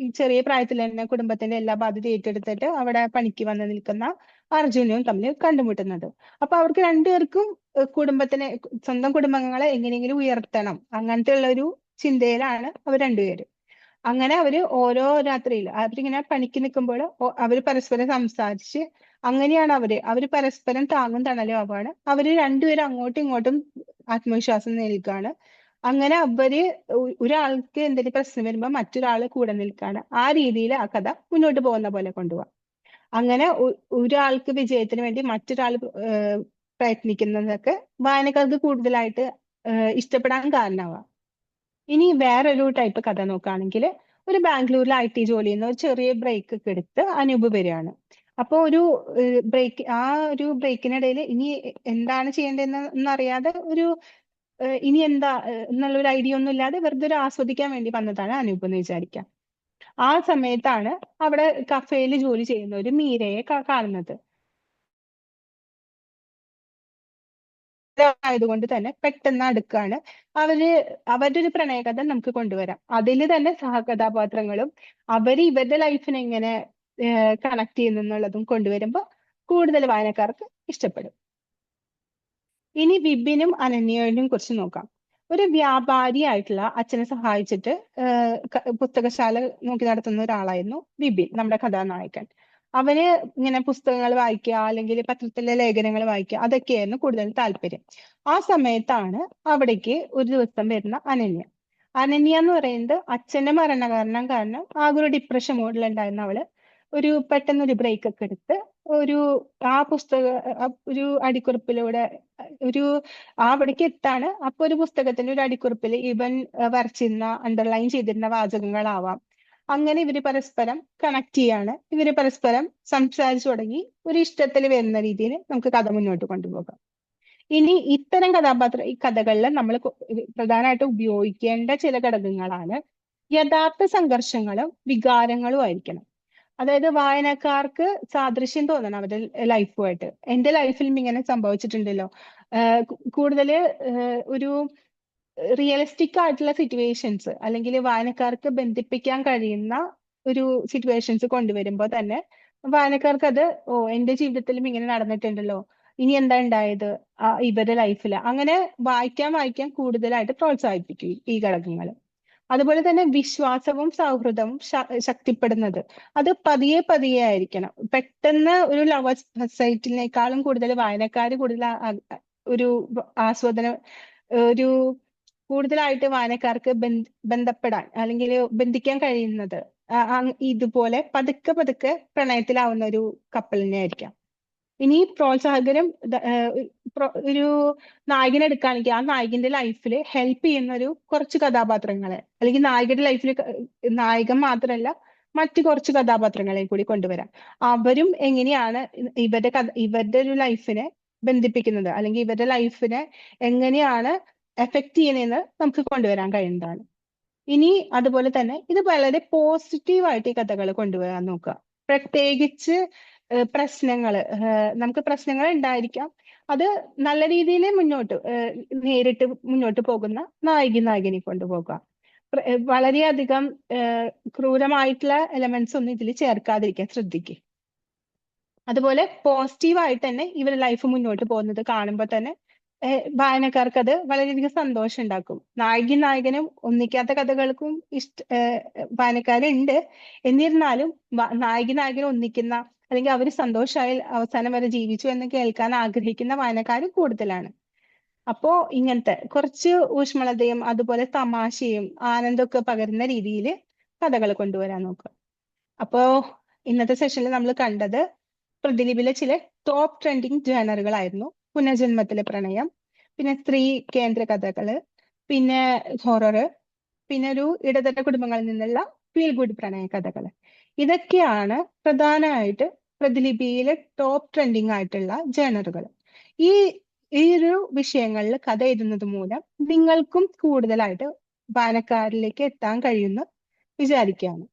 ഈ ചെറിയ പ്രായത്തിൽ തന്നെ കുടുംബത്തിന്റെ എല്ലാ ബാധ്യത ഏറ്റെടുത്തിട്ട് അവിടെ പണിക്ക് വന്ന് നിൽക്കുന്ന അർജുനും തമ്മിൽ കണ്ടുമുട്ടുന്നത്. അപ്പൊ അവർക്ക് രണ്ടുപേർക്കും സ്വന്തം കുടുംബങ്ങളെ എങ്ങനെയെങ്കിലും ഉയർത്തണം, അങ്ങനത്തെ ഉള്ള ഒരു ചിന്തയിലാണ് അവർ രണ്ടുപേരും. അങ്ങനെ അവര് ഓരോ രാത്രിയിൽ അവരിങ്ങനെ പണിക്ക് നിൽക്കുമ്പോൾ അവര് പരസ്പരം സംസാരിച്ച് അങ്ങനെയാണ് അവര് പരസ്പരം താങ്ങും തണലും ആവാണ്. അവര് രണ്ടുപേരും അങ്ങോട്ടും ഇങ്ങോട്ടും ആത്മവിശ്വാസം നൽകുകയാണ്. അങ്ങനെ ഒരാൾക്ക് എന്തെങ്കിലും പ്രശ്നം വരുമ്പോൾ മറ്റൊരാൾ കൂടെ നിൽക്കുകയാണ്. ആ രീതിയിൽ ആ കഥ മുന്നോട്ട് പോകുന്ന പോലെ കൊണ്ടുപോകാം. അങ്ങനെ ഒരാൾക്ക് വിജയത്തിന് വേണ്ടി മറ്റൊരാൾ പ്രയത്നിക്കുന്നതൊക്കെ വായനക്കാർക്ക് കൂടുതലായിട്ട് ഇഷ്ടപ്പെടാൻ കാരണമാവാം. ഇനി വേറൊരു ടൈപ്പ് കഥ നോക്കുകയാണെങ്കിൽ ഒരു ബാംഗ്ലൂരിൽ IT ജോലി ചെയ്യുന്ന ഒരു ചെറിയ ബ്രേക്ക് ഒക്കെ എടുത്ത് അനൂപ് വരികയാണ്. അപ്പൊ ഒരു ബ്രേക്കിനിടയിൽ ഇനി എന്താണ് ചെയ്യേണ്ടതെന്ന് അറിയാതെ ഇനി എന്താ എന്നുള്ളൊരു ഐഡിയ ഒന്നും ഇല്ലാതെ വെറുതെ ഒരു ആസ്വദിക്കാൻ വേണ്ടി വന്നതാണ് അനൂപ് എന്ന് വിചാരിക്കാം. ആ സമയത്താണ് അവിടെ കഫേയിൽ ജോലി ചെയ്യുന്ന ഒരു മീരയെ കാണുന്നത്. ആയതുകൊണ്ട് തന്നെ പെട്ടെന്ന് അടുക്കാണ്. അവരുടെ ഒരു പ്രണയകഥ നമുക്ക് കൊണ്ടുവരാം. അതിൽ തന്നെ സഹകഥാപാത്രങ്ങളും ഇവരുടെ ലൈഫിനെ എങ്ങനെ കണക്ട് ചെയ്യുന്നു എന്നുള്ളതും കൊണ്ടുവരുമ്പോൾ കൂടുതൽ വായനക്കാർക്ക് ഇഷ്ടപ്പെടും. ഇനി വിപിനും അനന്യയും കുറിച്ച് നോക്കാം. ഒരു വ്യാപാരിയായിട്ടുള്ള അച്ഛനെ സഹായിച്ചിട്ട് പുസ്തകശാല നോക്കി നടത്തുന്ന ഒരാളായിരുന്നു വിപിൻ, നമ്മുടെ കഥാനായകൻ. അവന് ഇങ്ങനെ പുസ്തകങ്ങൾ വായിക്കുക അല്ലെങ്കിൽ പത്രത്തിലെ ലേഖനങ്ങൾ വായിക്കുക അതൊക്കെയായിരുന്നു കൂടുതൽ താല്പര്യം. ആ സമയത്താണ് അവിടേക്ക് ഒരു ദിവസം വരുന്ന അനന്യ എന്ന് പറയുന്നത് അച്ഛന്റെ കാരണം ആകെ ഒരു ഡിപ്രഷൻ മോഡിലുണ്ടായിരുന്ന അവള് പെട്ടെന്നൊരു ബ്രേക്ക് ഒക്കെ എടുത്ത് ഒരു അടിക്കുറിപ്പിലൂടെ അവിടേക്ക് എത്താണ്. അപ്പൊ ഒരു പുസ്തകത്തിന്റെ ഒരു അടിക്കുറിപ്പിൽ ഇവൻ വരച്ചിരുന്ന അണ്ടർലൈൻ ചെയ്തിരുന്ന വാചകങ്ങളാവാം. അങ്ങനെ ഇവര് പരസ്പരം കണക്ട് ചെയ്യാണ്. ഇവര് പരസ്പരം സംസാരിച്ചു തുടങ്ങി ഒരു ഇഷ്ടത്തിൽ വരുന്ന രീതിയിൽ നമുക്ക് കഥ മുന്നോട്ട് കൊണ്ടുപോകാം. ഇനി ഇത്തരം ഈ കഥകളിൽ നമ്മൾ പ്രധാനമായിട്ട് ഉപയോഗിക്കേണ്ട ചില ഘടകങ്ങളാണ് യഥാർത്ഥ സംഘർഷങ്ങളും വികാരങ്ങളും ആയിരിക്കണം. അതായത് വായനക്കാർക്ക് സാദൃശ്യം തോന്നണം അവരുടെ ലൈഫുമായിട്ട്. എന്റെ ലൈഫിലും ഇങ്ങനെ സംഭവിച്ചിട്ടുണ്ടല്ലോ. കൂടുതൽ ഒരു റിയലിസ്റ്റിക് ആയിട്ടുള്ള സിറ്റുവേഷൻസ് അല്ലെങ്കിൽ വായനക്കാർക്ക് ബന്ധിപ്പിക്കാൻ കഴിയുന്ന ഒരു സിറ്റുവേഷൻസ് കൊണ്ടുവരുമ്പോൾ തന്നെ വായനക്കാർക്ക് എന്റെ ജീവിതത്തിലും ഇങ്ങനെ നടന്നിട്ടുണ്ടല്ലോ, ഇനി എന്താ ഉണ്ടായത് ഇവരുടെ ലൈഫിൽ, അങ്ങനെ വായിക്കാൻ കൂടുതലായിട്ട് പ്രോത്സാഹിപ്പിക്കും ഈ ഘടകങ്ങൾ. അതുപോലെ തന്നെ വിശ്വാസവും സൗഹൃദവും ശക്തിപ്പെടുന്നത് അത് പതിയെ ആയിരിക്കണം. പെട്ടെന്ന് ഒരു ലവേഴ്സ് സൈറ്റിനേക്കാളും കൂടുതൽ വായനക്കാർ കൂടുതൽ ഒരു ആസ്വാദനം കൂടുതലായിട്ട് വായനക്കാർക്ക് ബന്ധപ്പെടാൻ അല്ലെങ്കിൽ ബന്ധിക്കാൻ കഴിയുന്നത് ഇതുപോലെ പതുക്കെ പ്രണയത്തിലാവുന്ന ഒരു കപ്പിളിനെ ആയിരിക്കാം. ഇനി പ്രോത്സാഹകരും ഒരു നായകനെ എടുക്കുകയാണെങ്കിൽ ആ നായകന്റെ ലൈഫിൽ ഹെൽപ്പ് ചെയ്യുന്ന കുറച്ച് കഥാപാത്രങ്ങളെ അല്ലെങ്കിൽ നായകന്റെ ലൈഫിൽ നായകൻ മാത്രമല്ല മറ്റു കുറച്ച് കഥാപാത്രങ്ങളെ കൂടി കൊണ്ടുവരാം. അവരും എങ്ങനെയാണ് ഇവരുടെ ഒരു ലൈഫിനെ ബന്ധിപ്പിക്കുന്നത് അല്ലെങ്കിൽ ഇവരുടെ ലൈഫിനെ എങ്ങനെയാണ് എഫക്ട് ചെയ്യണതെന്ന് നമുക്ക് കൊണ്ടുവരാൻ കഴിയുന്നതാണ്. ഇനി അതുപോലെ തന്നെ ഇത് വളരെ പോസിറ്റീവായിട്ട് ഈ കഥകൾ കൊണ്ടുവരാൻ നോക്കുക. പ്രത്യേകിച്ച് പ്രശ്നങ്ങൾ, നമുക്ക് പ്രശ്നങ്ങൾ ഉണ്ടായിരിക്കാം, അത് നല്ല രീതിയിൽ നേരിട്ട് മുന്നോട്ട് പോകുന്ന നായകനെ കൊണ്ടുപോകുക. വളരെയധികം ക്രൂരമായിട്ടുള്ള എലമെന്റ്സ് ഒന്നും ഇതിൽ ചേർക്കാതിരിക്കാൻ ശ്രദ്ധിക്കുക. അതുപോലെ പോസിറ്റീവായിട്ട് തന്നെ ഇവരുടെ ലൈഫ് മുന്നോട്ട് പോകുന്നത് കാണുമ്പോൾ തന്നെ വായനക്കാർക്ക് അത് വളരെയധികം സന്തോഷം ഉണ്ടാക്കും. നായകനും ഒന്നിക്കാത്ത കഥകൾക്കും വായനക്കാരുണ്ട്. എന്നിരുന്നാലും നായകനും ഒന്നിക്കുന്ന അല്ലെങ്കിൽ അവർ സന്തോഷമായി അവസാനം വരെ ജീവിച്ചു എന്ന് കേൾക്കാൻ ആഗ്രഹിക്കുന്ന വായനക്കാരും കൂടുതലാണ്. അപ്പോ ഇങ്ങനത്തെ കുറച്ച് ഊഷ്മളതയും അതുപോലെ തമാശയും ആനന്ദമൊക്കെ പകരുന്ന രീതിയിൽ കഥകൾ കൊണ്ടുവരാൻ നോക്കുക. അപ്പോ ഇന്നത്തെ സെഷനിൽ നമ്മൾ കണ്ടത് പ്രതിലിപിയിലെ ചില ടോപ്പ് ട്രെൻഡിങ് ജേണറുകളായിരുന്നു. പുനർജന്മത്തിലെ പ്രണയം, പിന്നെ സ്ത്രീ കേന്ദ്ര കഥകള്, പിന്നെ ഹൊറർ, പിന്നെ ഒരു ഇടതര കുടുംബങ്ങളിൽ നിന്നുള്ള ഫീൽ ഗുഡ് പ്രണയ കഥകള്. ഇതൊക്കെയാണ് പ്രധാനമായിട്ട് പ്രതിലിപിയിലെ ടോപ്പ് ട്രെൻഡിങ് ആയിട്ടുള്ള ജേണറുകൾ. ഈ ഈ ഒരു വിഷയങ്ങളിൽ കഥ എഴുതുന്നത് മൂലം നിങ്ങൾക്കും കൂടുതലായിട്ട് വായനക്കാരിലേക്ക് എത്താൻ കഴിയുമെന്ന് വിചാരിക്കുകയാണ്.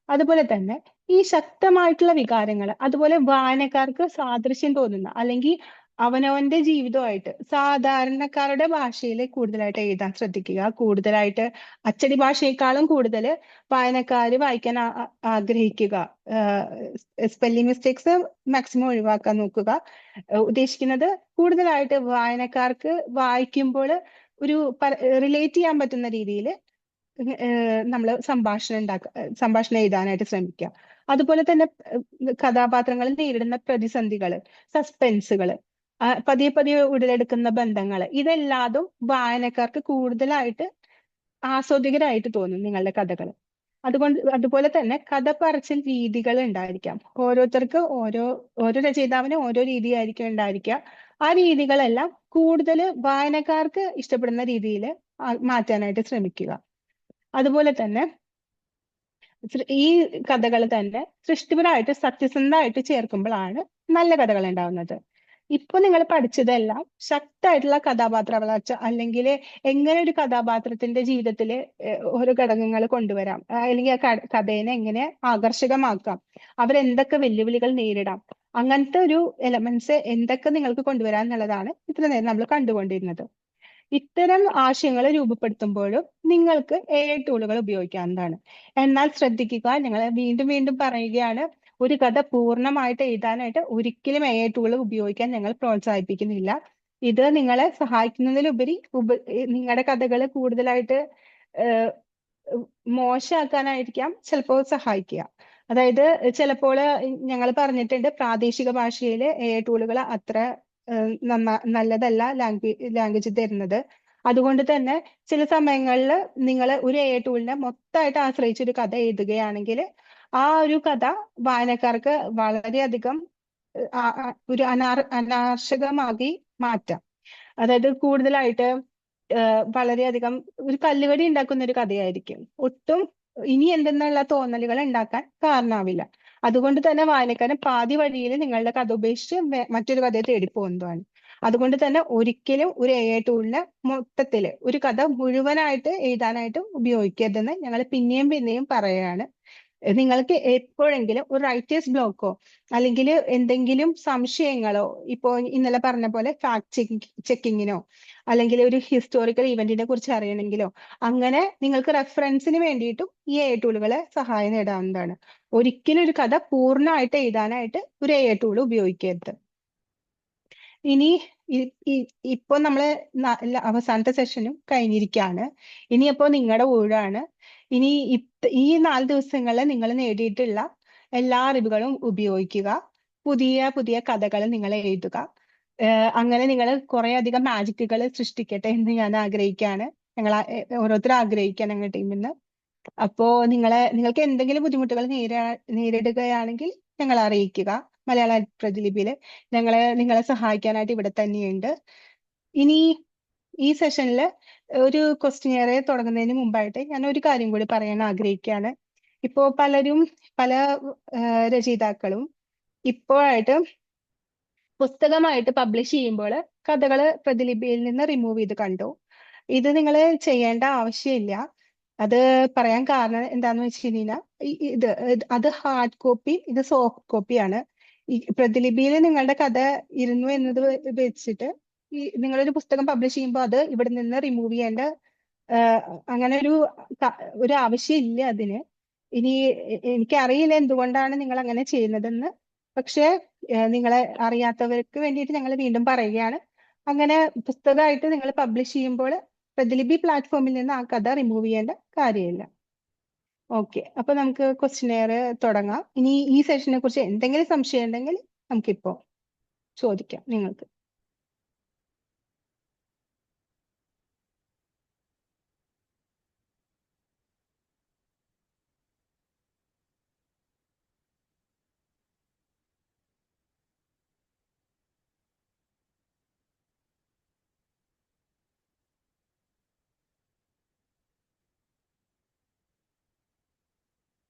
അതുപോലെ തന്നെ ഈ ശക്തമായിട്ടുള്ള വികാരങ്ങൾ, അതുപോലെ വായനക്കാർക്ക് സാദൃശ്യം തോന്നുന്ന അല്ലെങ്കിൽ അവനവന്റെ ജീവിതമായിട്ട് സാധാരണക്കാരുടെ ഭാഷയിൽ കൂടുതലായിട്ട് എഴുതാൻ ശ്രദ്ധിക്കുക. കൂടുതലായിട്ട് അച്ചടി ഭാഷയെക്കാളും കൂടുതൽ വായനക്കാർ വായിക്കാൻ ആഗ്രഹിക്കുക. സ്പെല്ലിംഗ് മിസ്റ്റേക്സ് മാക്സിമം ഒഴിവാക്കാൻ നോക്കുക. ഉദ്ദേശിക്കുന്നത് കൂടുതലായിട്ട് വായനക്കാർക്ക് വായിക്കുമ്പോൾ ഒരു റിലേറ്റ് ചെയ്യാൻ പറ്റുന്ന രീതിയിൽ നമ്മൾ സംഭാഷണം എഴുതാനായിട്ട് ശ്രമിക്കുക. അതുപോലെ തന്നെ കഥാപാത്രങ്ങൾ നേരിടുന്ന പ്രതിസന്ധികള്, സസ്പെൻസുകള്, പതിയെ പതിയെ ഉടലെടുക്കുന്ന ബന്ധങ്ങൾ, ഇതെല്ലാതും വായനക്കാർക്ക് കൂടുതലായിട്ട് ആസ്വാദികരായിട്ട് തോന്നും നിങ്ങളുടെ കഥകൾ. അതുപോലെ തന്നെ കഥ പറച്ചിൽ രീതികൾ ഉണ്ടായിരിക്കാം. ഓരോരുത്തർക്ക് ഓരോ രചയിതാവിന് ഓരോ രീതിയായിരിക്കും ഉണ്ടായിരിക്കുക. ആ രീതികളെല്ലാം കൂടുതൽ വായനക്കാർക്ക് ഇഷ്ടപ്പെടുന്ന രീതിയിൽ മാറ്റാനായിട്ട് ശ്രമിക്കുക. അതുപോലെ തന്നെ ഈ കഥകൾ തന്നെ സൃഷ്ടിപരമായിട്ട് സത്യസന്ധമായിട്ട് ചേർക്കുമ്പോഴാണ് നല്ല കഥകൾ ഉണ്ടാവുന്നത്. ഇപ്പൊ നിങ്ങൾ പഠിച്ചതെല്ലാം ശക്തമായിട്ടുള്ള കഥാപാത്ര വളർച്ച അല്ലെങ്കിൽ എങ്ങനെ ഒരു കഥാപാത്രത്തിന്റെ ജീവിതത്തിൽ ഓരോ ഘടകങ്ങൾ കൊണ്ടുവരാം, അല്ലെങ്കിൽ ആ കഥേനെ എങ്ങനെ ആകർഷകമാക്കാം, അവരെന്തൊക്കെ വെല്ലുവിളികൾ നേരിടാം, അങ്ങനത്തെ ഒരു എലമെന്റ്സ് എന്തൊക്കെ നിങ്ങൾക്ക് കൊണ്ടുവരാം എന്നുള്ളതാണ് ഇത്ര നേരം നമ്മൾ കണ്ടുകൊണ്ടിരുന്നത്. ഇത്തരം ആശയങ്ങൾ രൂപപ്പെടുത്തുമ്പോഴും നിങ്ങൾക്ക് AI ടൂളുകൾ ഉപയോഗിക്കാവുന്നതാണ്. എന്നാൽ ശ്രദ്ധിക്കുക, ഞങ്ങൾ വീണ്ടും വീണ്ടും പറയുകയാണ്, ഒരു കഥ പൂർണ്ണമായിട്ട് എഴുതാനായിട്ട് ഒരിക്കലും AI ടൂൾ ഉപയോഗിക്കാൻ ഞങ്ങൾ പ്രോത്സാഹിപ്പിക്കുന്നില്ല. ഇത് നിങ്ങളെ സഹായിക്കുന്നതിലുപരി നിങ്ങളുടെ കഥകൾ കൂടുതലായിട്ട് മോശമാക്കാനായിരിക്കാം ചിലപ്പോൾ സഹായിക്കുക. അതായത് ചിലപ്പോൾ ഞങ്ങൾ പറഞ്ഞിട്ടുണ്ട്, പ്രാദേശിക ഭാഷയിൽ AI ടൂളുകൾ അത്ര നല്ലതല്ല ലാംഗ്വേജ് തരുന്നത്. അതുകൊണ്ട് തന്നെ ചില സമയങ്ങളിൽ നിങ്ങൾ ഒരു AI ടൂളിനെ മൊത്തമായിട്ട് ആശ്രയിച്ച് ഒരു കഥ എഴുതുകയാണെങ്കിൽ ആ ഒരു കഥ വായനക്കാർക്ക് വളരെയധികം ഒരു അനാർഷകമാക്കി മാറ്റാം. അതായത് കൂടുതലായിട്ട് വളരെയധികം ഒരു കല്ലുകടി ഉണ്ടാക്കുന്ന ഒരു കഥയായിരിക്കും. ഒട്ടും ഇനി എന്തെന്നുള്ള തോന്നലുകൾ ഉണ്ടാക്കാൻ കാരണമാവില്ല. അതുകൊണ്ട് തന്നെ വായനക്കാരൻ പാതി വഴിയിൽ നിങ്ങളുടെ കഥ ഉപേക്ഷിച്ച് മറ്റൊരു കഥയെ തേടിപ്പോകുന്നതാണ്. അതുകൊണ്ട് തന്നെ ഒരിക്കലും ഒരു AI ടൂളിനെ മൊത്തത്തില് ഒരു കഥ മുഴുവനായിട്ട് എഴുതാനായിട്ട് ഉപയോഗിക്കരുതെന്ന് ഞങ്ങൾ പിന്നെയും പറയുകയാണ്. നിങ്ങൾക്ക് എപ്പോഴെങ്കിലും ഒരു റൈറ്റേഴ്സ് ബ്ലോക്കോ അല്ലെങ്കിൽ എന്തെങ്കിലും സംശയങ്ങളോ, ഇപ്പോ ഇന്നലെ പറഞ്ഞ പോലെ ഫാക്ട് ചെക്കിങ്ങിനോ അല്ലെങ്കിൽ ഒരു ഹിസ്റ്റോറിക്കൽ ഇവന്റിനെ കുറിച്ച് അറിയണമെങ്കിലോ അങ്ങനെ നിങ്ങൾക്ക് റെഫറൻസിന് വേണ്ടിയിട്ടും ഈ AI ടൂളുകളെ സഹായം നേടാവുന്നതാണ്. ഒരിക്കലും ഒരു കഥ പൂർണ്ണമായിട്ട് എഴുതാനായിട്ട് ഒരു AI ടൂൾ ഉപയോഗിക്കരുത്. ഇനി ഇപ്പൊ നമ്മള് അവസാനത്തെ സെഷനും കഴിഞ്ഞിരിക്കുകയാണ്. ഇനിയപ്പോ നിങ്ങളുടെ ഊഴാണ്. ഇനി ഈ 4 ദിവസങ്ങളിൽ നിങ്ങൾ നേടിയിട്ടുള്ള എല്ലാ അറിവുകളും ഉപയോഗിക്കുക. പുതിയ പുതിയ കഥകൾ നിങ്ങൾ എഴുതുക. അങ്ങനെ നിങ്ങൾ കുറെ അധികം മാജിക്കുകൾ സൃഷ്ടിക്കട്ടെ എന്ന് ഞാൻ ആഗ്രഹിക്കുകയാണ്. ഞങ്ങൾ ഓരോരുത്തരും ആഗ്രഹിക്കുകയാണ് ഞങ്ങളുടെ ടീമിൽ നിന്ന്. അപ്പോ നിങ്ങൾക്ക് എന്തെങ്കിലും ബുദ്ധിമുട്ടുകൾ നേരിടുകയാണെങ്കിൽ ഞങ്ങളെ അറിയിക്കുക. മലയാള പ്രതിലിപിയിൽ നിങ്ങളെ സഹായിക്കാനായിട്ട് ഇവിടെ തന്നെയുണ്ട്. ഇനി ഈ സെഷനിൽ ഒരു ക്വസ്റ്റ്യൻ തുടങ്ങുന്നതിന് മുമ്പായിട്ട് ഞാൻ ഒരു കാര്യം കൂടി പറയാൻ ആഗ്രഹിക്കുകയാണ്. ഇപ്പോ പല രചയിതാക്കളും ഇപ്പോഴായിട്ട് പുസ്തകമായിട്ട് പബ്ലിഷ് ചെയ്യുമ്പോൾ കഥകൾ പ്രതിലിപിയിൽ നിന്ന് റിമൂവ് ചെയ്ത് കണ്ടു. ഇത് നിങ്ങൾ ചെയ്യേണ്ട ആവശ്യമില്ല. അത് പറയാൻ കാരണം എന്താന്ന് വെച്ച് കഴിഞ്ഞാൽ അത് ഹാർഡ് കോപ്പി, ഇത് സോഫ്റ്റ് കോപ്പിയാണ്. ഈ പ്രതിലിപിയിൽ നിങ്ങളുടെ കഥ ഇരുന്നു എന്നത് വെച്ചിട്ട് നിങ്ങളൊരു പുസ്തകം പബ്ലിഷ് ചെയ്യുമ്പോൾ അത് ഇവിടെ നിന്ന് റിമൂവ് ചെയ്യേണ്ട ആഹ് അങ്ങനെ ഒരു ആവശ്യമില്ല അതിന്. ഇനി എനിക്കറിയില്ല എന്തുകൊണ്ടാണ് നിങ്ങൾ അങ്ങനെ ചെയ്യുന്നതെന്ന്. പക്ഷേ നിങ്ങളെ അറിയാത്തവർക്ക് വേണ്ടിയിട്ട് ഞങ്ങൾ വീണ്ടും പറയുകയാണ്. അങ്ങനെ പുസ്തകമായിട്ട് നിങ്ങൾ പബ്ലിഷ് ചെയ്യുമ്പോൾ പ്രതിലിപി പ്ലാറ്റ്ഫോമിൽ നിന്ന് ആ കഥ റിമൂവ് ചെയ്യേണ്ട കാര്യമില്ല. ഓക്കെ, അപ്പൊ നമുക്ക് ക്വസ്റ്റിനെയർ തുടങ്ങാം. ഇനി ഈ സെഷനെ കുറിച്ച് എന്തെങ്കിലും സംശയം ഉണ്ടെങ്കിൽ നമുക്കിപ്പോ ചോദിക്കാം നിങ്ങൾക്ക്.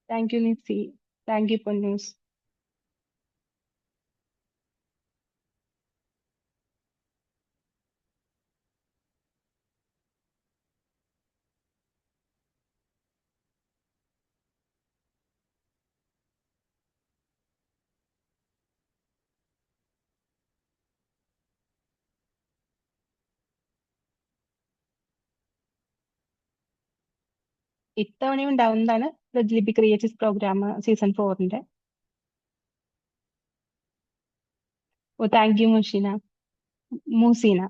Thank you Nisi. Thank you Ponnus. ഇത്തവണ ഉണ്ടാവുന്നതാണ് Pratilipi creative programme season 4. Oh, thank you Musheena. Museena.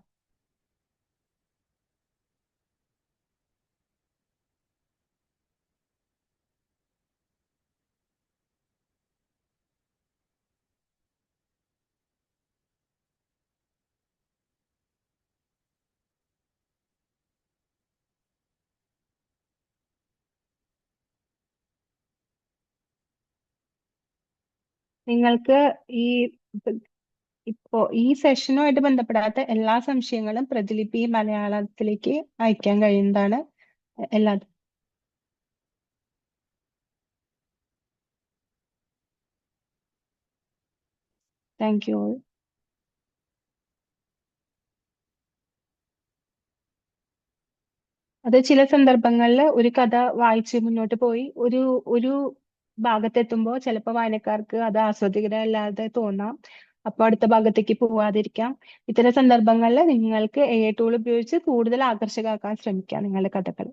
നിങ്ങൾക്ക് ഈ ഇപ്പോ ഈ സെഷനുമായിട്ട് ബന്ധപ്പെടാത്ത എല്ലാ സംശയങ്ങളും പ്രതിലിപി മലയാളത്തിലേക്ക് അയക്കാൻ കഴിയുന്നതാണ്. എല്ലാ താങ്ക് യു. അത് ചില സന്ദർഭങ്ങളിൽ ഒരു കഥ വായിച്ച് മുന്നോട്ട് പോയി ഒരു ഒരു ഭാഗത്തെത്തുമ്പോൾ ചിലപ്പോൾ വായനക്കാർക്ക് അത് ആസ്വാദികരമല്ലാതെ തോന്നാം. അപ്പോൾ അടുത്ത ഭാഗത്തേക്ക് പോവാതിരിക്കാം. ഇത്തരം സന്ദർഭങ്ങളിൽ നിങ്ങൾക്ക് AI ടൂൾ ഉപയോഗിച്ച് കൂടുതൽ ആകർഷകമാക്കാൻ ശ്രമിക്കാം നിങ്ങളുടെ കഥകൾ.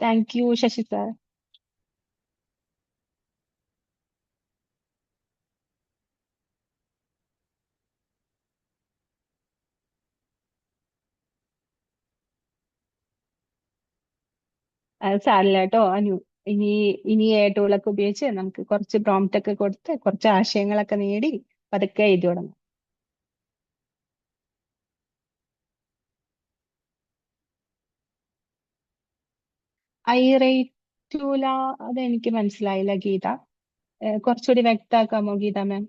Thank you Sasi sir. അത് സാരില്ല കേട്ടോ അനു. ഇനി ഇനി AI ടൂളൊക്കെ ഉപയോഗിച്ച് നമുക്ക് കുറച്ച് പ്രോംപ്റ്റ് ഒക്കെ കൊടുത്ത് കുറച്ച് ആശയങ്ങളൊക്കെ നേടി പതുക്കെ എഴുതി തുടങ്ങാം. ഐ റേറ്റൂല, അതെനിക്ക് മനസ്സിലായില്ല ഗീത. കുറച്ചുകൂടി വ്യക്തമാക്കാമോ ഗീത മാം?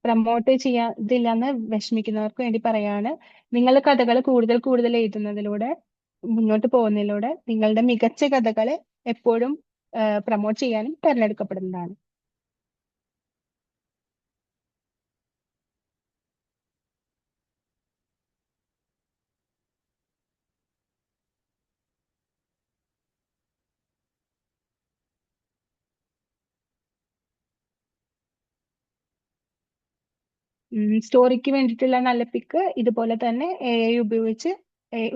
പ്രമോട്ട് ചെയ്യാതില്ലെന്ന് വിഷമിക്കുന്നവർക്ക് വേണ്ടി പറയാണ്. നിങ്ങൾ കഥകൾ കൂടുതൽ കൂടുതൽ എഴുതുന്നതിലൂടെ മുന്നോട്ട് പോകുന്നതിലൂടെ നിങ്ങളുടെ മികച്ച കഥകളെ എപ്പോഴും പ്രമോട്ട് ചെയ്യാനും തിരഞ്ഞെടുക്കപ്പെടുന്നതാണ്. സ്റ്റോറിക്ക് വേണ്ടിയിട്ടുള്ള നല്ല പിക്ക് ഇതുപോലെ തന്നെ AI ഉപയോഗിച്ച്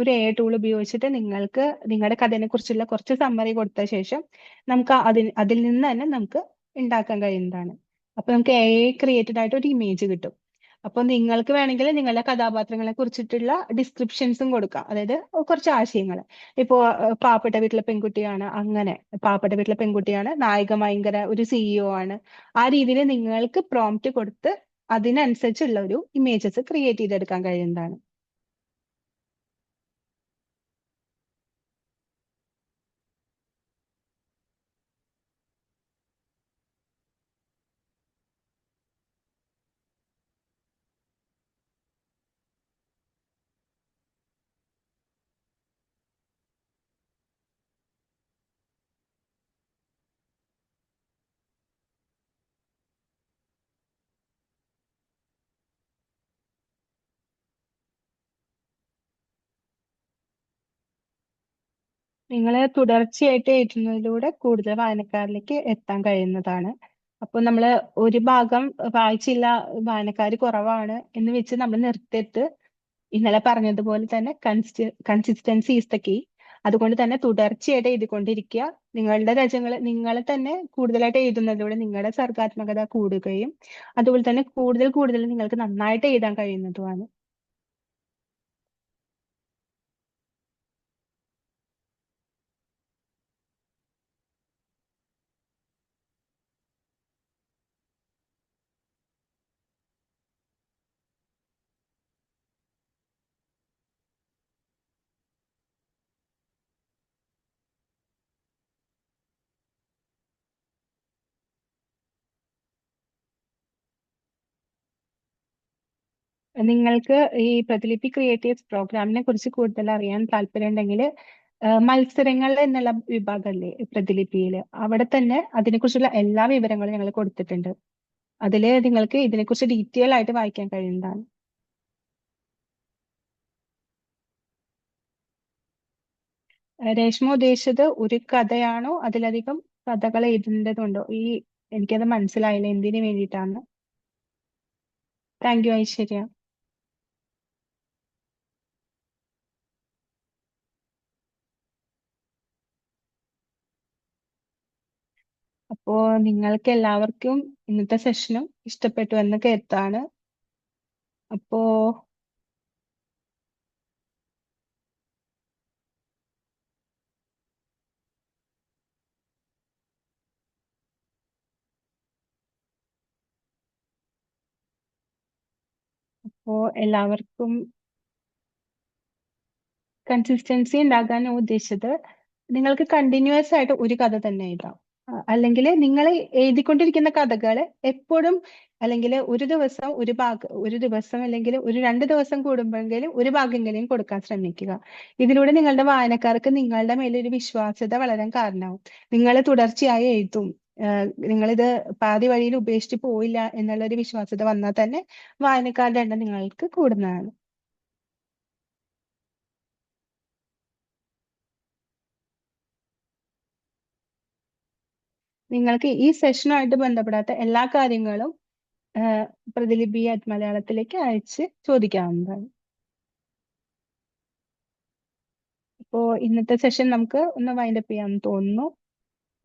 ഒരു AI ടൂൾ ഉപയോഗിച്ചിട്ട് നിങ്ങൾക്ക് നിങ്ങളുടെ കഥനെ കുറിച്ചുള്ള കുറച്ച് സമ്മറി കൊടുത്ത ശേഷം നമുക്ക് അതിൽ നിന്ന് തന്നെ നമുക്ക് ഉണ്ടാക്കാൻ കഴിയുന്നതാണ്. അപ്പൊ നമുക്ക് AI ക്രിയേറ്റഡ് ആയിട്ട് ഒരു ഇമേജ് കിട്ടും. അപ്പൊ നിങ്ങൾക്ക് വേണമെങ്കിൽ നിങ്ങളുടെ കഥാപാത്രങ്ങളെ കുറിച്ചിട്ടുള്ള ഡിസ്ക്രിപ്ഷൻസും കൊടുക്കാം. അതായത് കുറച്ച് ആശയങ്ങൾ. ഇപ്പോ പാവപ്പെട്ട വീട്ടിലെ പെൺകുട്ടിയാണ്, അങ്ങനെ പാവപ്പെട്ട വീട്ടിലെ പെൺകുട്ടിയാണ്, നായിക ഭയങ്കര ഒരു CEO ആണ്. ആ രീതിയിൽ നിങ്ങൾക്ക് പ്രോംപ്റ്റ് കൊടുത്ത് അതിനനുസരിച്ചുള്ള ഒരു ഇമേജസ് ക്രിയേറ്റ് ചെയ്തെടുക്കാൻ കഴിയുന്നതാണ്. നിങ്ങൾ തുടർച്ചയായിട്ട് എഴുതുന്നതിലൂടെ കൂടുതൽ വായനക്കാരിലേക്ക് എത്താൻ കഴിയുന്നതാണ്. അപ്പോൾ നമ്മൾ ഒരു ഭാഗം വായിച്ചില്ല, വായനക്കാർ കുറവാണ് എന്ന് വെച്ച് നമ്മൾ നിർത്തിയിട്ട് ഇന്നലെ പറഞ്ഞതുപോലെ തന്നെ കൺസിസ്റ്റൻസി ഈസ് ദ കീ. അതുകൊണ്ട് തന്നെ തുടർച്ചയായിട്ട് എഴുതിക്കൊണ്ടിരിക്കുക. നിങ്ങളുടെ രചനകൾ നിങ്ങൾ തന്നെ കൂടുതലായിട്ട് എഴുതുന്നതിലൂടെ നിങ്ങളുടെ സർഗാത്മകത കൂടുകയും അതുപോലെ തന്നെ കൂടുതൽ കൂടുതൽ നിങ്ങൾക്ക് നന്നായിട്ട് എഴുതാൻ കഴിയുന്നതുമാണ്. നിങ്ങൾക്ക് ഈ പ്രതിലിപി ക്രിയേറ്റീവ്സ് പ്രോഗ്രാമിനെ കുറിച്ച് കൂടുതൽ അറിയാൻ താല്പര്യമുണ്ടെങ്കിൽ മത്സരങ്ങൾ എന്നുള്ള വിഭാഗമല്ലേ പ്രതിലിപിയിൽ, അവിടെ തന്നെ അതിനെക്കുറിച്ചുള്ള എല്ലാ വിവരങ്ങളും ഞങ്ങൾ കൊടുത്തിട്ടുണ്ട്. അതിൽ നിങ്ങൾക്ക് ഇതിനെക്കുറിച്ച് ഡീറ്റെയിൽ ആയിട്ട് വായിക്കാൻ കഴിയുന്നതാണ്. രേഷ്മ ഉദ്ദേശിച്ചത് ഒരു കഥയാണോ അതിലധികം കഥകൾ എഴുതേണ്ടതുണ്ടോ? എനിക്കത് മനസ്സിലായില്ല എന്തിനു വേണ്ടിയിട്ടാണ്. Thank you Aishwarya. അപ്പോ നിങ്ങൾക്ക് എല്ലാവർക്കും ഇന്നത്തെ സെഷനും ഇഷ്ടപ്പെട്ടു എന്ന് കരുതാണ്. അപ്പോ അപ്പോ എല്ലാവർക്കും കൺസിസ്റ്റൻസി ഉണ്ടാകാൻ ഉദ്ദേശിച്ചത് നിങ്ങൾക്ക് കണ്ടിന്യൂസ് ആയിട്ട് ഒരു കഥ തന്നെ എഴുതാം. അല്ലെങ്കിൽ നിങ്ങൾ എഴുതിക്കൊണ്ടിരിക്കുന്ന കഥകൾ എപ്പോഴും, അല്ലെങ്കിൽ ഒരു ദിവസം ഒരു ഭാഗം, ഒരു ദിവസം അല്ലെങ്കിൽ ഒരു 2 ദിവസം കൂടുമ്പോഴെങ്കിലും ഒരു ഭാഗമെങ്കിലും കൊടുക്കാൻ ശ്രമിക്കുക. ഇതിലൂടെ നിങ്ങളുടെ വായനക്കാർക്ക് നിങ്ങളുടെ മേലൊരു വിശ്വാസ്യത വളരാൻ കാരണമാവും. നിങ്ങൾ തുടർച്ചയായി എഴുതും, നിങ്ങളിത് പാതി വഴിയിൽ ഉപേക്ഷിച്ച് പോയില്ല എന്നുള്ളൊരു വിശ്വാസ്യത വന്നാൽ തന്നെ വായനക്കാരുടെ എണ്ണം നിങ്ങൾക്ക് കൂടുന്നതാണ്. നിങ്ങൾക്ക് ഈ സെഷനുമായിട്ട് ബന്ധപ്പെടാത്ത എല്ലാ കാര്യങ്ങളും പ്രതിലിപി മലയാളത്തിലേക്ക് അയച്ച് ചോദിക്കാവുന്നതാണ്. ഇപ്പോ ഇന്നത്തെ സെഷൻ നമുക്ക് ഒന്ന് വൈൻഡപ്പ് ചെയ്യാമെന്ന് തോന്നുന്നു.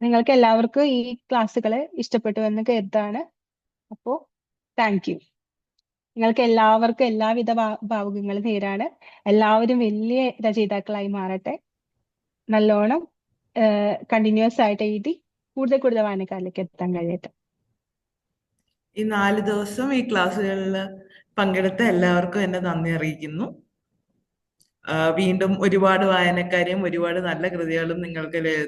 നിങ്ങൾക്ക് എല്ലാവർക്കും ഈ ക്ലാസ്സുകൾ ഇഷ്ടപ്പെട്ടു എന്ന് കരുതാണ്. അപ്പോ താങ്ക് യു. നിങ്ങൾക്ക് എല്ലാവർക്കും എല്ലാവിധ ഭാവുകങ്ങളും നേരാണ്. എല്ലാവരും വലിയ രചയിതാക്കളായി മാറട്ടെ. നല്ലോണം കണ്ടിന്യൂസ് ആയിട്ട് എഴുതി കൂടുതൽ കൂടുതൽ വായനക്കാരിലേക്ക് എത്താൻ കഴിയട്ടെ. ഈ 4 ദിവസം ഈ ക്ലാസ്സുകളിൽ പങ്കെടുത്ത എല്ലാവർക്കും എന്നെ നന്ദി അറിയിക്കുന്നു. വീണ്ടും ഒരുപാട് വായനക്കാരെയും ഒരുപാട് നല്ല കൃതികളും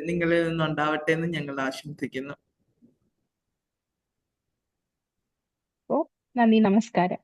നിങ്ങളിൽ നിന്നുണ്ടാവട്ടെ എന്ന് ഞങ്ങൾ ആശംസിക്കുന്നു. നന്ദി, നമസ്കാരം.